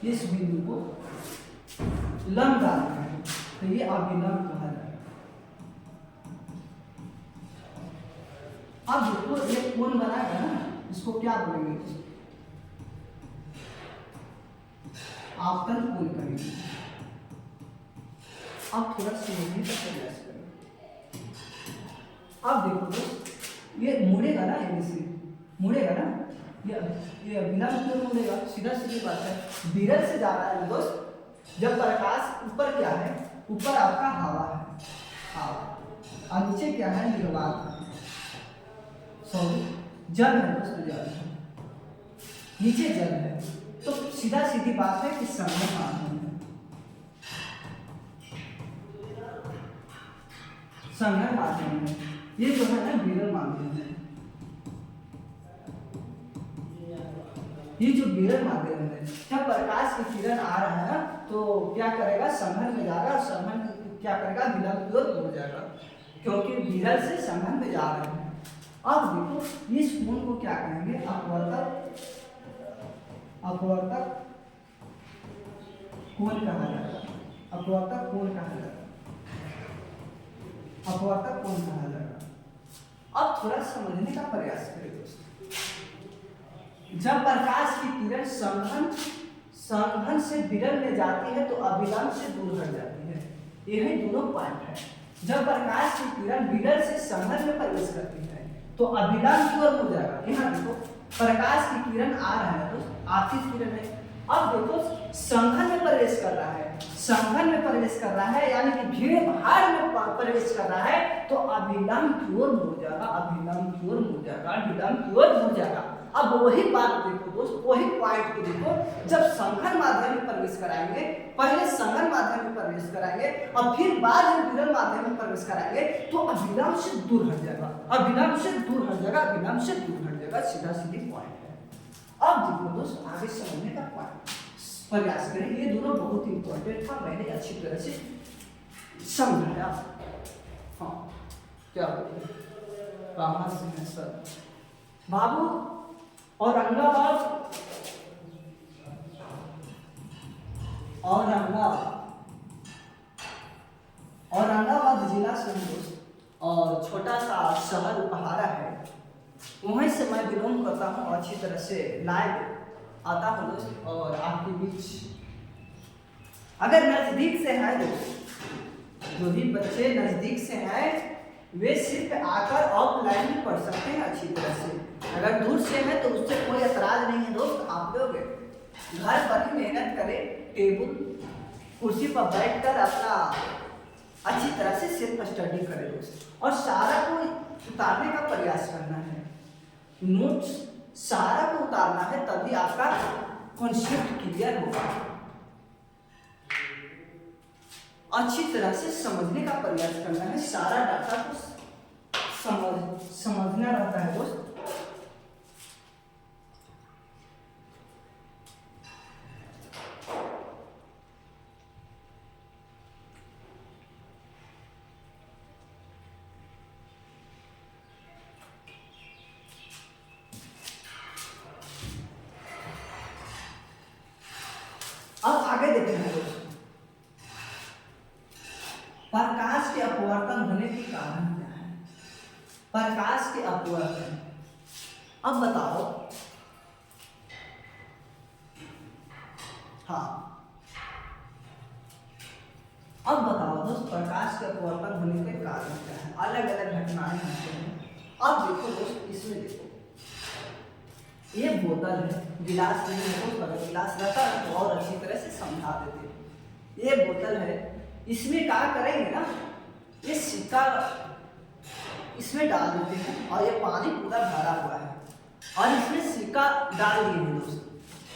इस बिंदु को लंब डाल रहे हैं, तो ये अभिलंब कहा जाएगा। अब देखो, ये कोण बनाएगा ना, इसको क्या बोलेंगे? आपतन कोण करेंगे। अब थोड़ा समझने का प्रयास करें। अब देखो दोस्त, ये मुड़ेगा ना, ये मुड़ेगा ना, ये अभिलंब क्यों मुड़ेगा? सीधा सीधी बात है, विरल से जा रहा है दोस्त। जब प्रकाश ऊपर क्या है? ऊपर आपका हवा है, हवा, और नीचे क्या है? निर्वात, जल है दोस्त, जल है, नीचे जल है। तो सीधा सीधी बात है कि संघन माध्यम है, संघन माध्यम है। ये जो है ना विरल माध्यम है। ये जो विरल माध्यम है, जब प्रकाश की किरण आ रहा है ना, तो क्या करेगा? संघन में जाएगा, संघन क्या करेगा? विलंब की ओर मुड़ जाएगा, क्योंकि विरल से संघन में जा रहे हैं। अब देखो, इस कोण को क्या कहेंगे? अपवर्तक, अपवर्तक कोण कहा जाएगा, अपवर्तक कोण कहा जाएगा, अपवर्तक कोण कहा जाएगा। अब थोड़ा समझने का प्रयास करें दोस्तों। जब प्रकाश की किरण संघन से विरल में जाती है, तो अभिलंब से दूर हट जाती है। यही दोनों पॉइंट है। जब प्रकाश की किरण विरल से संघन में प्रवेश करती है, तो अभिलंब की ओर मुड़ जाएगा। यहाँ देखो, प्रकाश की किरण आ रहा है तो आपतित किरण है। अब देखो, संघन में प्रवेश कर रहा है, संघन में प्रवेश कर रहा है, यानी कि भीड़ भाड़ में प्रवेश कर रहा है, तो अभिलंब की ओर मुड़ जाएगा, अभिलंब की ओर मुड़ जाएगा, अभिलंब की ओर मुड़ जाएगा। अब वही बात देखो दोस्त, वही पॉइंट को देखो, जब संघन माध्यम में प्रवेश कराएंगे, पहले संघन माध्यम में प्रवेश कराएंगे और फिर बाद में विरल माध्यम में प्रवेश कराएंगे, तो अभिलंब से दूर हट जाएगा, अभिलंब से दूर हट जाएगा, अभिलंब से दूर हट जाएगा। सीधा सीधी पॉइंट है। अब देखो दोस्त, आगे समझने का प्रयास करें। ये दोनों बहुत इंपॉर्टेंट था, मैंने अच्छी तरह से समझाया। हाँ, क्या बोलते कहाँ से है सर? बाबू, औरंगाबाद, औरंगाबाद जिला से दोस्त, और छोटा सा शहर उपहारा है, वहीं से मैं बिलोंग करता हूँ। अच्छी तरह से लाइव आता हूँ दोस्त, और आपके बीच अगर नजदीक से है दोस्त, जो भी बच्चे नजदीक से हैं, वे सिर्फ आकर ऑफलाइन भी पढ़ सकते हैं अच्छी तरह से। अगर दूर से है तो उससे कोई एतराज नहीं है दोस्त। आप लोग घर पर ही मेहनत करें, टेबल कुर्सी पर बैठकर अपना अच्छी तरह से सेल्फ स्टडी करें दोस्त, और सारा को उतारने का प्रयास करना है। नोट्स सारा को उतारना है, तभी आपका कॉन्सेप्ट क्लियर होगा। अच्छी तरह से समझने का प्रयास करना है, सारा डाटा को समझना रहता है दोस्त। देखते हैं दोस्तों, प्रकाश के अपवर्तन होने के कारण क्या है? प्रकाश के अपवर्तन, अब बताओ। हाँ, अब बताओ दोस्त, प्रकाश के अपवर्तन होने के कारण क्या है? अलग अलग घटनाएं होती हैं। अब देखो दोस्त, इसमें देखो, ये बोतल है, गिलास नहीं है दोस्त, अगर गिलास रहता है तो और अच्छी तरह से समझा देते। ये बोतल है, इसमें क्या करेंगे ना, ये सिक्का इसमें डाल देते हैं और ये पानी पूरा भरा हुआ है और इसमें सिक्का डाल दिए हैं दोस्त।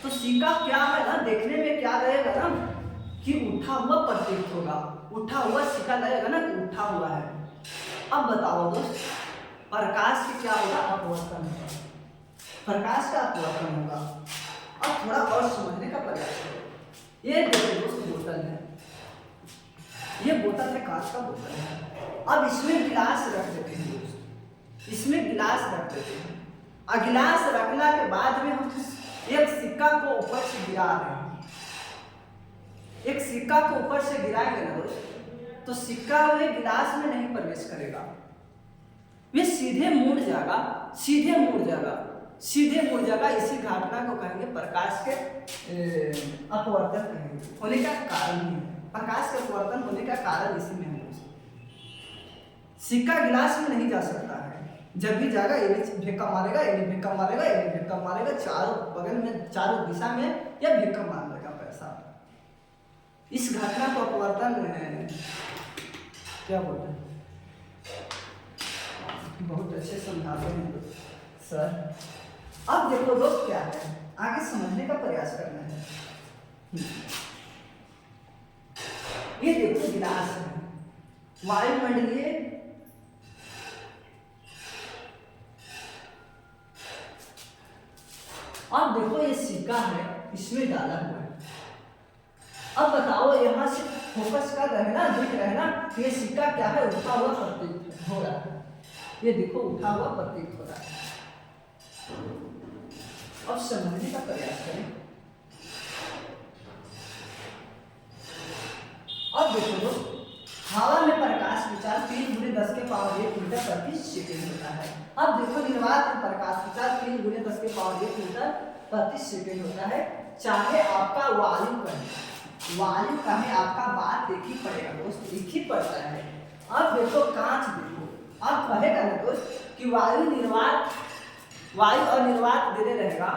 तो सिक्का क्या है ना, देखने में क्या लगेगा ना कि उठा हुआ प्रतीत होगा, उठा हुआ सिक्का लगेगा ना कि उठा हुआ है। अब बताओ दोस्त, प्रकाश की क्या होगा? अपवर्तन होगा, प्रकाश का अपवर्तन होगा। अब थोड़ा और समझने का प्रयास करो। ये देखो दोस्त, बोतल है, ये बोतल है, कांच का बोतल है। अब इसमें गिलास रख देते हैं दोस्त, इसमें गिलास रख देते हैं और गिलास रखने के बाद में हम एक सिक्का को ऊपर से गिरा रहे हैं। एक सिक्का को ऊपर से गिराएंगे ना दोस्त, तो सिक्का वे गिलास में नहीं प्रवेश करेगा, वे सीधे मुड़ जाएगा, सीधे मुड़ जाएगा, सीधे मुड़ जाएगा। इसी घटना को कहेंगे प्रकाश के अपवर्तन कहेंगे, होने का कारण ही है। प्रकाश के अपवर्तन होने का कारण इसी में है। सिक्का गिलास में नहीं जा सकता है, जब भी जाएगा ये भी ढेक्का मारेगा, ये भी ढेक्का मारेगा, ये भी ढेक्का मारेगा, चारों बगल में, चारों दिशा में या ढेक्का मार देगा पैसा। इस घटना को अपवर्तन क्या बोलते हैं? बहुत अच्छे समझाते हैं सर। अब देखो दोस्त, क्या है, आगे समझने का प्रयास करना है। ये देखो गिलास है, वायुमंडलीय अब देखो ये सिक्का है, इसमें डाला हुआ है। अब बताओ, यहां से फोकस कर रहे ना, दिख रहे ना, ये सिक्का क्या है? उठा हुआ प्रतीत हो रहा है। ये देखो उठा हुआ प्रतीत हो रहा है। अब समझने का प्रयास करें। अब देखो दोस्त, हवा में प्रकाश विचार 3 × 10⁻⁴ मीटर प्रति सेकेंड होता है। अब देखो, निर्वात में प्रकाश विचार 3 × 10⁻⁴ मीटर प्रति सेकेंड होता है। चाहे आपका वायु कहे, वायु कहे, आपका बात एक ही पड़ेगा दोस्त, एक ही पड़ता है। अब देखो कांच, देखो अब कहेगा ना दोस्त कि वायु निर्वात, वायु और निर्वात देने रहेगा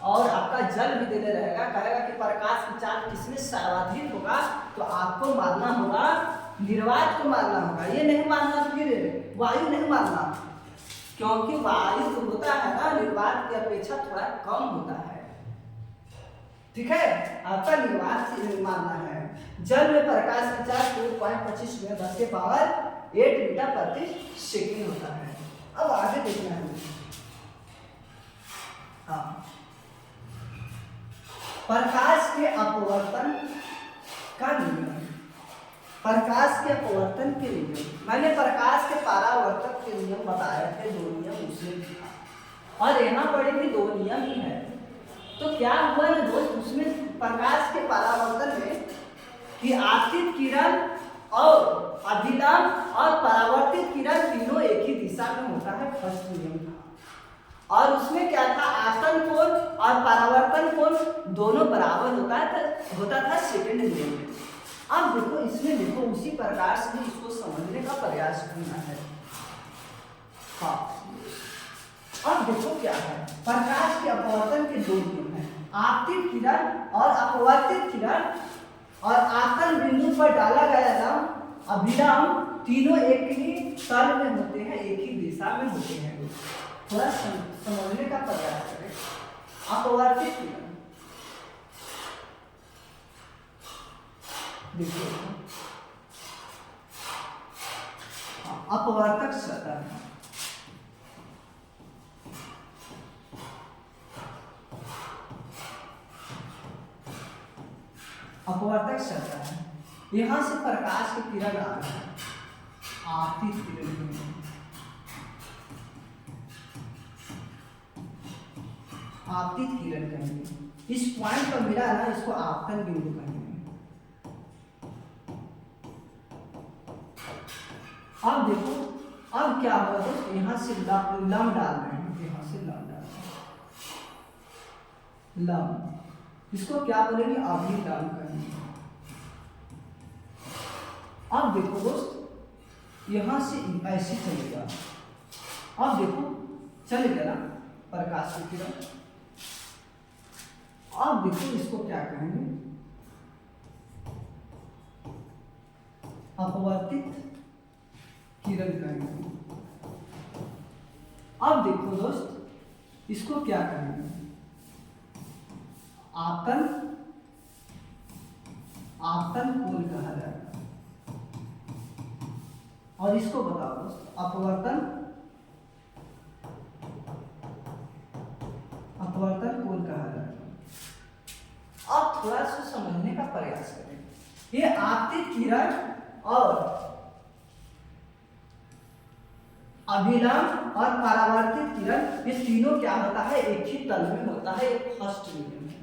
और आपका जल भी देने रहेगा। कहेगा कि प्रकाश विचार किसमें सर्वाधिक होगा, तो आपको मानना होगा निर्वात को मानना होगा। ये नहीं मानना फिर वायु नहीं मानना, क्योंकि वायु जो होता है ना, निर्वात की अपेक्षा थोड़ा कम होता है। ठीक है, आपका निर्वात से मानना है। जल में प्रकाश विचार 2.25 × 10⁸ मीटर प्रति सेकेंड होता है। अब आगे देखना है। हाँ, प्रकाश के अपवर्तन का नियम, प्रकाश के अपवर्तन के नियम, मैंने प्रकाश के परावर्तक के नियम बताए थे, 2 नियम उसमें भी था और यहाँ पढ़े भी 2 नियम ही है। तो क्या हुआ ना दोस्त, उसमें प्रकाश के परावर्तन में कि आपतित किरण और अभिलंब और परावर्तित किरण तीनों एक ही दिशा में होता है, फर्स्ट नियम था। और उसमें क्या था, आसन कोण और परावर्तन कोण दोनों बराबर होता था सेकंड नियम में। अब देखो, इसमें देखो उसी प्रकार से इसको समझने का प्रयास करना है। हाँ, अब देखो क्या है, प्रकाश के अपवर्तन के 2 नियम हैं, आपतित किरण और अपवर्तित किरण, और आसन बिंदु पर डाला गया नाम अभिलंब तीनों एक ही तल में होते हैं, एक ही दिशा में होते हैं। थोड़ा समझने का प्रयास करें। अपवर्तित किरण देखिए, अपवर्तक सतह, अपवर्तक सतह है, यहां से प्रकाश की किरण आ रही है, आपतित किरण, आपतित किरण कहेंगे। इस पॉइंट पर मिला ना, इसको आपतन बिंदु कहेंगे। अब देखो, अब क्या होगा दोस्त, यहाँ से लम डाल रहे हैं, यहाँ से लम डाल रहे हैं, लम, इसको क्या बोलेंगे, अभिलम कहेंगे। अब देखो दोस्त, यहाँ से ऐसे चलेगा, अब देखो चल गया ना प्रकाश की किरण। अब देखो इसको क्या कहेंगे, अपवर्तित किरण कहेंगे। अब देखो दोस्त, इसको क्या कहेंगे, आपतन, आपतन कोण कहा जाएगा। और इसको बताओ दोस्त, अपवर्तन, अपवर्तन कोण कहा जाएगा। अब थोड़ा सा समझने का प्रयास करें, ये आपतित किरण और अभिलंब और परावर्तित किरण, ये तीनों क्या होता है, एक ही तल में होता है, एक फर्स्ट नियम है।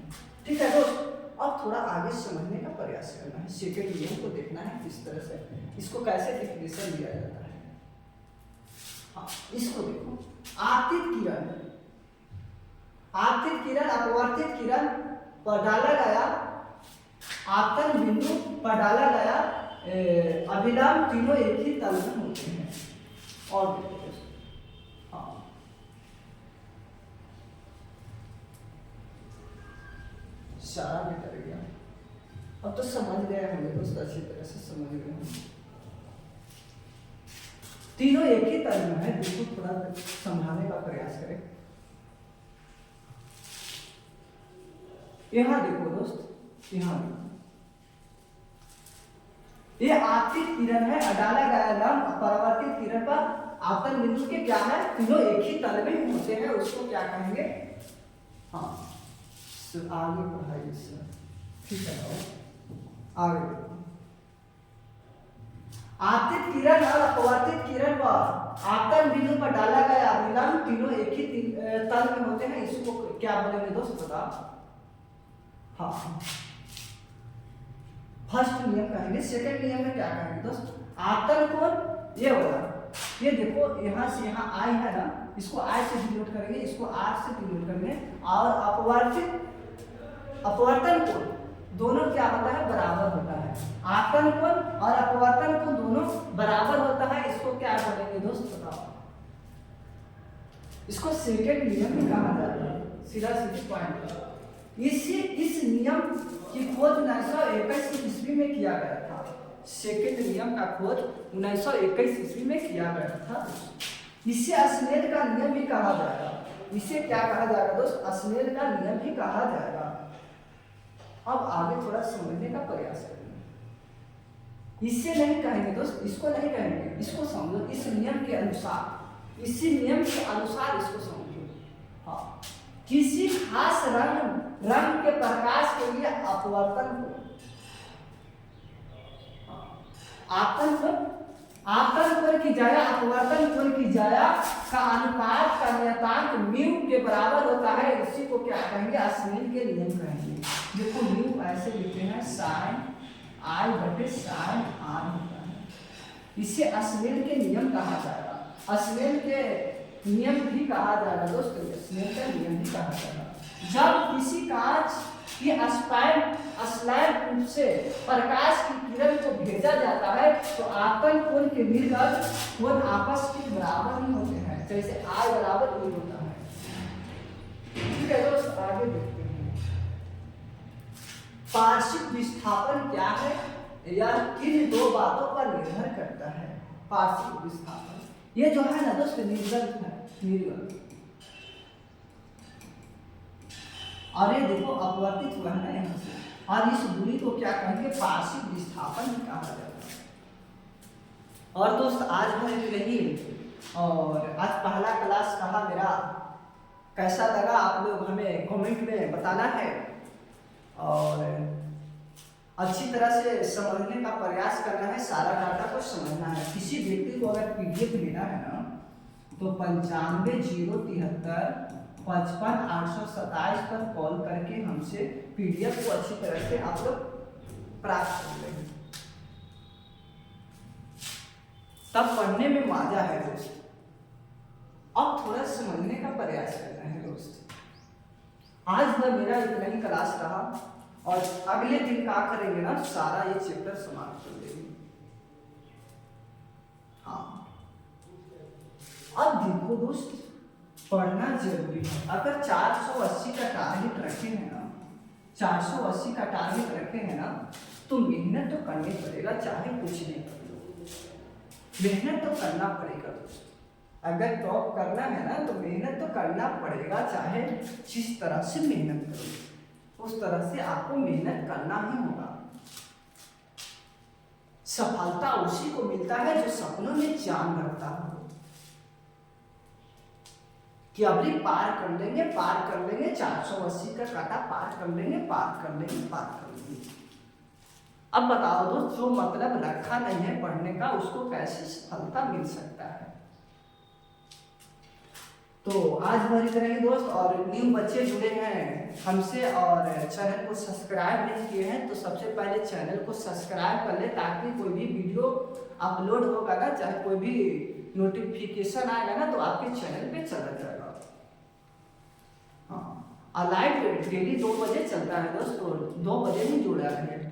ठीक है दोस्त, अब थोड़ा आगे समझने का प्रयास करना है, सेकंड नियम को देखना है किस तरह से, इसको कैसे डिफिनेशन दिया जाता है। हाँ, इसको देखो, आपतित किरण, आपतित किरण अपवर्तित किरण पर डाला गया, आपतन बिंदु पर डाला गया अभिलंब, तीनों एक ही तल में होते हैं। और हाँ, सारा बेटर गया, अब तो समझ गए होंगे दोस्त, अच्छी तरह से समझ गए होंगे, तीनों एक ही तल में है। बिल्कुल थोड़ा समझाने का प्रयास करें। यहां देखो दोस्त, यहां देखो, ये आपतित किरण है, डाला गया लंब परावर्तित किरण पर आपतन बिंदु के क्या है, तीनों एक ही तल में होते हैं, उसको क्या कहेंगे। हाँ, आगे पढ़ाइए सर, ठीक है, आगे आपतित किरण और अपवर्तित किरण पर आपतन बिंदु पर डाला गया अभिलंब, तीनों एक ही तल में होते हैं, इसको क्या बोलेंगे दोस्त, बताओ। हाँ, फर्स्ट नियम कहेंगे। सेकंड नियम में क्या कहेंगे दोस्त, आपतन कोण, ये वाला, ये देखो यहाँ से यहाँ आई है ना, इसको आई से डिनोट करेंगे, इसको आर से डिनोट करेंगे, और अपवर्तित, अपवर्तन कोण दोनों क्या होता है, बराबर होता है। आपतन कोण और अपवर्तन कोण दोनों बराबर होता है, इसको क्या बोलेंगे दोस्त, बताओ। इसको सेकंड नियम भी कहा जाता है, सीधा सीधी पॉइंट। इस नियम की खोज 1921 ईस्वी में किया गया था। सेकंड नियम का खोज 1921 ईस्वी में किया गया था। इसे अस्नेल का नियम भी कहा जाएगा। इसे क्या कहा जाएगा दोस्त, अस्नेल का नियम भी कहा जाएगा। अब आगे थोड़ा समझने का प्रयास करेंगे। इससे नहीं कहेंगे दोस्त, इसको नहीं कहेंगे, इसको समझो, इस नियम के अनुसार, इसी नियम के अनुसार इसको समझो। हाँ, किसी खास रंग के प्रकाश के लिए अपवर्तन को, आपतन कोण की जाया अपवर्तन कोण की जाया का अनुपात का नियतांक म्यू के बराबर होता है, इसी को क्या कहेंगे, अस्नेल के नियम कहेंगे। देखो म्यू ऐसे लिखते हैं, साइन आई बटे साइन आर होता है, इसे अस्नेल के नियम कहा जाएगा। अस्नेल के नियम भी कहा जाएगा दोस्तों, अस्नेल का नियम भी कहा जाएगा। जब किसी कांच की स्लैब से प्रकाश की किरण को भेजा जाता है, तो आपतन कोण के निर्गत कोण आपस के बराबर ही होते हैं, जैसे आई बराबर ई होता है। ठीक है दोस्त, आगे देखते हैं। पार्श्विक विस्थापन क्या है, यह किन दो बातों पर निर्भर करता है। पार्श्विक विस्थापन, ये जो है ना दोस्त, निर्गत है, निर्गत, और ये देखो अपवर्तित हुआ है ना यहाँ से, और इस दूरी को क्या कहेंगे, पार्श्विक विस्थापन कहा जाता है। और दोस्त आज हम यही, और आज पहला क्लास कहा मेरा कैसा लगा, आप लोग हमें कमेंट में बताना है, और अच्छी तरह से समझने का प्रयास करना है, सारा डाटा को समझना है। किसी व्यक्ति को अगर पीडीएफ लेना है ना, तो 95 073 55 827 पर कॉल करके हमसे पीडीएफ को अच्छी तरह से आप लोग प्राप्त कर लेंगे। तब पढ़ने में मजा है दोस्त। अब थोड़ा समझने का प्रयास करना है दोस्त। आज का मेरा इतना ही क्लास रहा और अगले दिन क्या करेंगे ना, सारा ये चैप्टर समाप्त कर देंगे। हाँ, अब देखो दोस्त, पढ़ना जरूरी है। अगर 480 का टारगेट रखे हैं ना, 480 का टारगेट रखे हैं ना, तो मेहनत तो करनी पड़ेगा, चाहे कुछ नहीं कर लो, मेहनत तो करना पड़ेगा दोस्त। अगर टॉप करना है ना तो मेहनत तो करना पड़ेगा, चाहे जिस तरह से मेहनत करो उस तरह से आपको मेहनत करना ही होगा। सफलता उसी को मिलता है जो सपनों में जान रखता हो कि अभी पार कर लेंगे, पार कर लेंगे, 480 का कांटा पार कर लेंगे, पार कर लेंगे, पार कर लेंगे। अब बताओ दोस्त, जो मतलब रखा नहीं है पढ़ने का उसको कैसे सफलता मिल सकता है। तो आज भर इतना ही दोस्त। और न्यू बच्चे जुड़े हैं हमसे और चैनल को सब्सक्राइब नहीं किए हैं तो सबसे पहले चैनल को सब्सक्राइब कर ले, ताकि कोई भी वीडियो अपलोड होगा ना, चाहे कोई भी नोटिफिकेशन आएगा ना, तो आपके चैनल पे चला जाएगा। हाँ, लाइव डेली 2 बजे चलता है दोस्त, तो 2 बजे ही जुड़ा है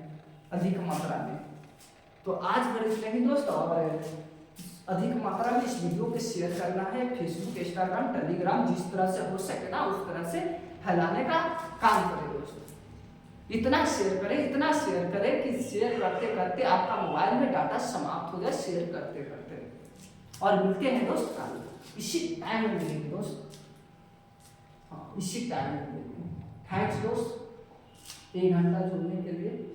अधिक मात्रा में। तो आज भर इतना ही दोस्त। और अधिक मात्रा में इस वीडियो को शेयर करना है, फेसबुक, इंस्टाग्राम, टेलीग्राम, जिस तरह से हो सके ना उस तरह से फैलाने का काम करें दोस्तों। इतना शेयर करें, इतना शेयर करें कि शेयर करते करते आपका मोबाइल में डाटा समाप्त हो जाए, शेयर करते करते। और मिलते हैं दोस्त कल इसी टाइम में मिलेंगे दोस्त। हाँ, इसी टाइम में मिलेंगे। थैंक्स दोस्त 1 घंटा जुड़ने के लिए।